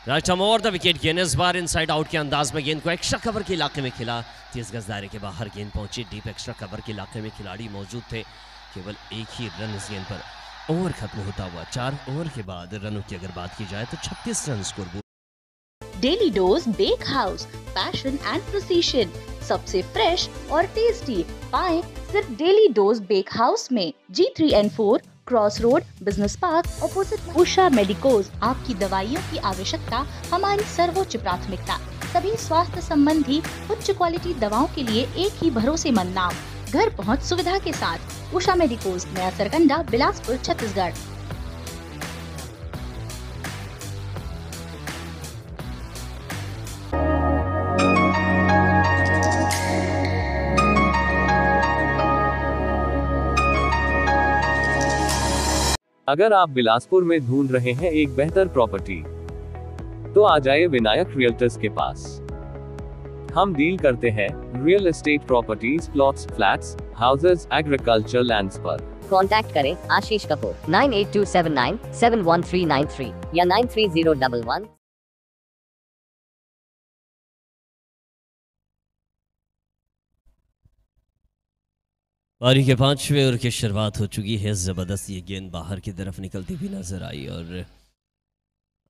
Right arm over the wicket, गेंद इस बार इनसाइड आउट के अंदाज में गेंद को एक्स्ट्रा कवर के इलाके में खेला। 30 गज दायरे के बाहर गेंद पहुंची। डीप एक्स्ट्रा कवर के इलाके में खिलाड़ी मौजूद थे। केवल एक ही रन इस गेंद पर। ओवर खत्म होता हुआ 4 ओवर के बाद रनों की अगर बात की जाए तो 36 run scoreboard. Daily dose bake house, passion and precision, सबसे फ्रेश और टेस्टी पाएं सिर्फ डेली डोज बेक हाउस में। G3N4 cross road, business park, opposite Usha medicos. आपकी दवाइयों की आवश्यकता हमारी सर्वोच्च प्राथमिकता। सभी स्वास्थ्य संबंधी उच्च क्वालिटी दवाओं के लिए एक ही भरोसेमंद नाम, घर पहुंच सुविधा के साथ। उषा मेडिकोज, नया सरकंडा, बिलासपुर, छत्तीसगढ़। अगर आप बिलासपुर में ढूंढ रहे हैं एक बेहतर प्रॉपर्टी, तो आ जाइए विनायक रियल्टर्स के पास। हम डील करते हैं real estate properties, plots, flats, houses, agriculture lands पर। कॉन्टैक्ट करें आशीष कपूर 9827971393 या 93011 पारी के 5वें ओवर की शुरुआत हो चुकी है। ज़बरदस्त ये गेंद बाहर की तरफ निकलती भी नजर आई और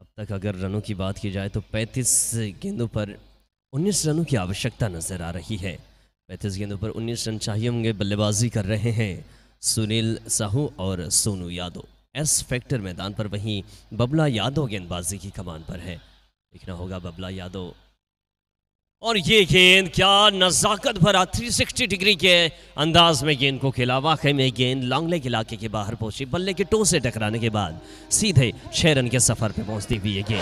अब तक अगर रनों की बात की जाए तो 35 गेंदों पर 19 रनों की आवश्यकता नजर आ रही है। 35 गेंदों पर 19 रन चाहिए होंगे। बल्लेबाजी कर रहे हैं सुनील साहू और सोनू यादव एस फैक्टर मैदान पर, वहीं बबला यादव गेंदबाजी की कमान पर है। देखना होगा बबला यादव। और ये गेंद क्या नज़ाकत भरा 360 डिग्री के अंदाज में गेंद को खेला। वाकई में गेंद लॉन्ग लेग इलाके के बाहर पहुंची, बल्ले के टो से टकराने के बाद सीधे 6 रन के सफर पे पहुंचती हुई ये गेंद।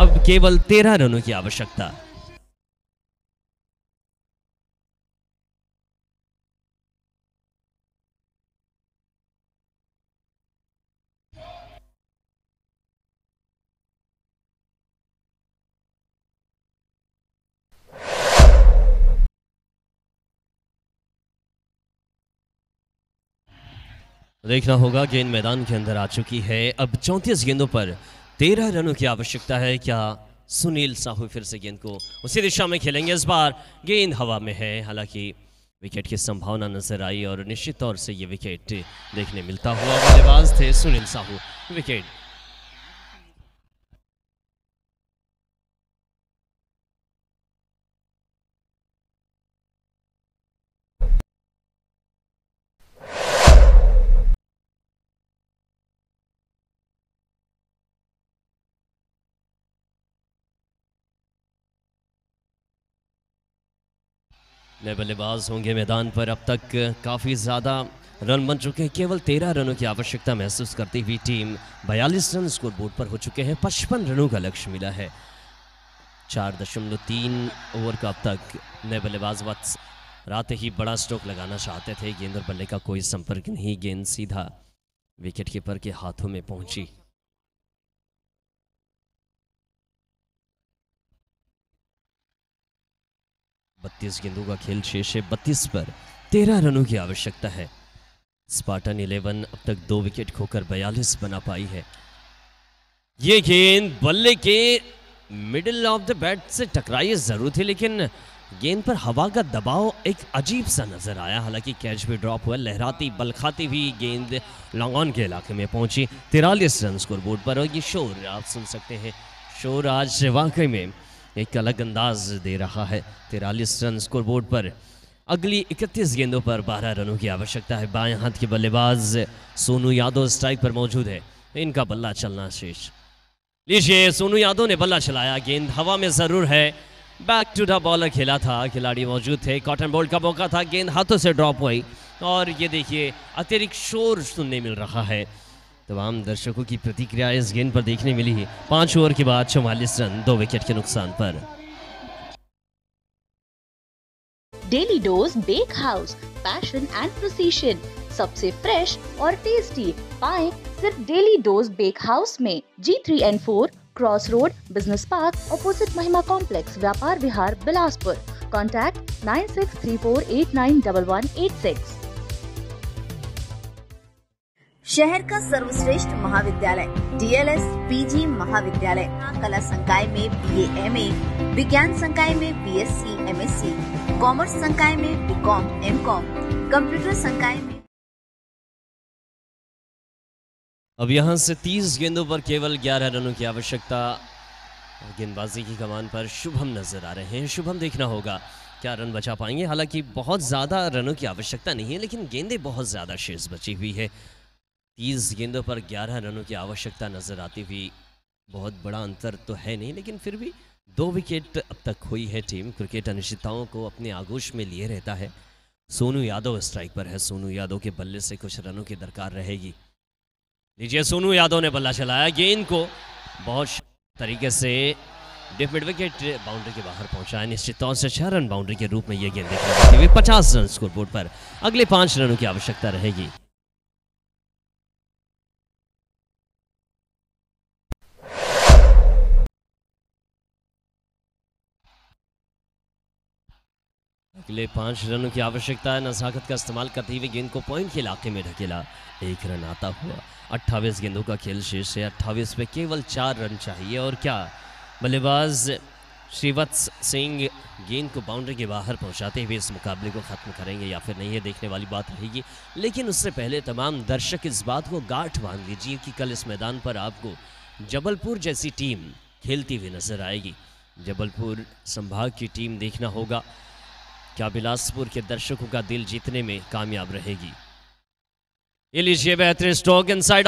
अब केवल 13 रनों की आवश्यकता। देखना होगा गेंद मैदान के अंदर आ चुकी है। अब 34 गेंदों पर 13 रनों की आवश्यकता है। क्या सुनील साहू फिर से गेंद को उसी दिशा में खेलेंगे? इस बार गेंद हवा में है, हालांकि विकेट की संभावना नजर आई और निश्चित तौर से ये विकेट देखने मिलता हुआ। बल्लेबाज थे सुनील साहू। विकेट नए बल्लेबाज होंगे मैदान पर। अब तक काफ़ी ज़्यादा रन बन चुके हैं। केवल 13 रनों की आवश्यकता महसूस करती हुई टीम 42 रन स्कोर बोर्ड पर हो चुके हैं। 55 रनों का लक्ष्य मिला है। 4.3 ओवर का अब तक। नए बल्लेबाज वत्स रात ही बड़ा स्ट्रोक लगाना चाहते थे। गेंद और बल्ले का कोई संपर्क नहीं, गेंद सीधा विकेट कीपर के हाथों में पहुंची। बत्तीस गेंदों का खेल शेष है। 32 पर 13 रनों की आवश्यकता है। स्पार्टन 11 अब तक 2 विकेट खोकर 42 बना पाई है। ये गेंद बल्ले के मिडिल ऑफ द बैट से टकराई जरूर थी, लेकिन गेंद पर हवा का दबाव एक अजीब सा नजर आया। हालांकि कैच भी ड्रॉप हुआ। लहराती बल खाती हुई गेंद लॉन्ग ऑन के इलाके में पहुंची। 43 रन स्कोर बोर्ड पर। और ये शोर आप सुन सकते हैं। शोर आज वाकई में एक अलग अंदाज दे रहा है। 43 रन स्कोर बोर्ड पर। अगली 31 गेंदों पर 12 रनों की आवश्यकता है। बाएं हाथ के बल्लेबाज सोनू यादव स्ट्राइक पर मौजूद है। इनका बल्ला चलना शेष। लीजिए, सोनू यादव ने बल्ला चलाया। गेंद हवा में जरूर है। बैक टू द बॉलर खेला था, खिलाड़ी मौजूद थे। कॉटन बोल्ट का मौका था, गेंद हाथों से ड्रॉप हुई। और ये देखिए अतिरिक्त शोर सुनने मिल रहा है। तमाम दर्शकों की प्रतिक्रिया इस गेंद पर देखने मिली। 5 ओवर के बाद 44 रन 2 विकेट के नुकसान पर। Daily dose bake house, passion and precision, सबसे फ्रेश और टेस्टी पाएं सिर्फ डेली डोज बेक हाउस में। G3N4 cross road, business park, opposite Mahima complex, Vyapar Vihar, Bilaspur. Contact 9634891186। शहर का सर्वश्रेष्ठ महाविद्यालय DLS PG महाविद्यालय। कला संकाय में BA MA, विज्ञान संकाय में BSc MSc, कॉमर्स संकाय में BCom MCom, कंप्यूटर संकाय में। अब यहां से 30 गेंदों पर केवल 11 रनों की आवश्यकता। गेंदबाजी की कमान पर शुभम नजर आ रहे हैं। शुभम देखना होगा क्या रन बचा पाएंगे। हालांकि बहुत ज़्यादा रनों की आवश्यकता नहीं है, लेकिन गेंदें बहुत ज़्यादा शेष बची हुई है। 30 गेंदों पर 11 रनों की आवश्यकता नजर आती हुई। बहुत बड़ा अंतर तो है नहीं, लेकिन फिर भी 2 विकेट अब तक हुई है। टीम क्रिकेट अनिश्चितताओं को अपने आगोश में लिए रहता है। सोनू यादव स्ट्राइक पर है। सोनू यादव के बल्ले से कुछ रनों की दरकार रहेगी। लीजिए, सोनू यादव ने बल्ला चलाया। गेंद को बहुत तरीके से डिप मिड विकेट बाउंड्री के बाहर पहुंचा है। निश्चित तौर से 6 रन बाउंड्री के रूप में यह गेंद देखने मिलती हुई। 50 रन स्कोर बोर्ड पर। अगले 5 रनों की आवश्यकता रहेगी। अगले 5 रनों की आवश्यकता है। नज़ाकत का इस्तेमाल करते हुए गेंद को पॉइंट के इलाके में ढकेला। 1 रन आता हुआ। 28 गेंदों का खेल शेष है। 28 पे केवल 4 रन चाहिए। और क्या बल्लेबाज श्रीवत्स सिंह गेंद को बाउंड्री के बाहर पहुंचाते हुए इस मुकाबले को ख़त्म करेंगे या फिर नहीं, ये देखने वाली बात रहेगी। लेकिन उससे पहले तमाम दर्शक इस बात को गांठ बांध लीजिए कि कल इस मैदान पर आपको जबलपुर जैसी टीम खेलती हुई नजर आएगी। जबलपुर संभाग की टीम देखना होगा क्या बिलासपुर के दर्शकों का दिल जीतने में कामयाब रहेगी। ये लीजिए बेहतरीन स्ट्रोक इनसाइड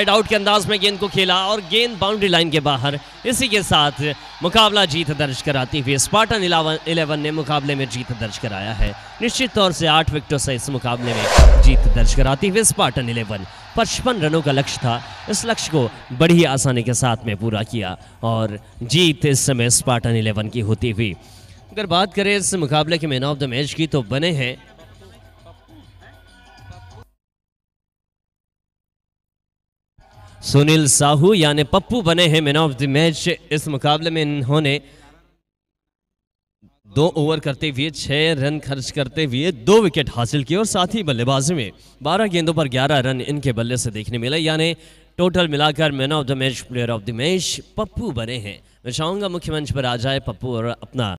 आउट के अंदाज में गेंद को खेला और गेंद बाउंड्री लाइन के बाहर। इसी के साथ मुकाबला जीत दर्ज कराती हुई स्पार्टन 11 ने मुकाबले में जीत दर्ज कराया है। निश्चित तौर से 8 विकेटों से इस मुकाबले में जीत दर्ज कराती हुई स्पार्टन 11 55 रनों का लक्ष्य था, इस लक्ष्य को बड़ी ही आसानी के साथ में पूरा किया और जीत इस समय स्पार्टन 11 की होती हुई। अगर बात करें इस मुकाबले के मैन ऑफ द मैच की तो बने हैं सुनील साहू यानी पप्पू बने हैं मैन ऑफ द मैच। इस मुकाबले में इन्होंने 2 ओवर करते हुए 6 रन खर्च करते हुए 2 विकेट हासिल किए और साथ ही बल्लेबाजी में 12 गेंदों पर 11 रन इनके बल्ले से देखने मिले, यानी टोटल मिलाकर man of the match player of the match Pappu बने हैं। मैं चाहूंगा मुख्य मंच पर आ जाए पप्पू और अपना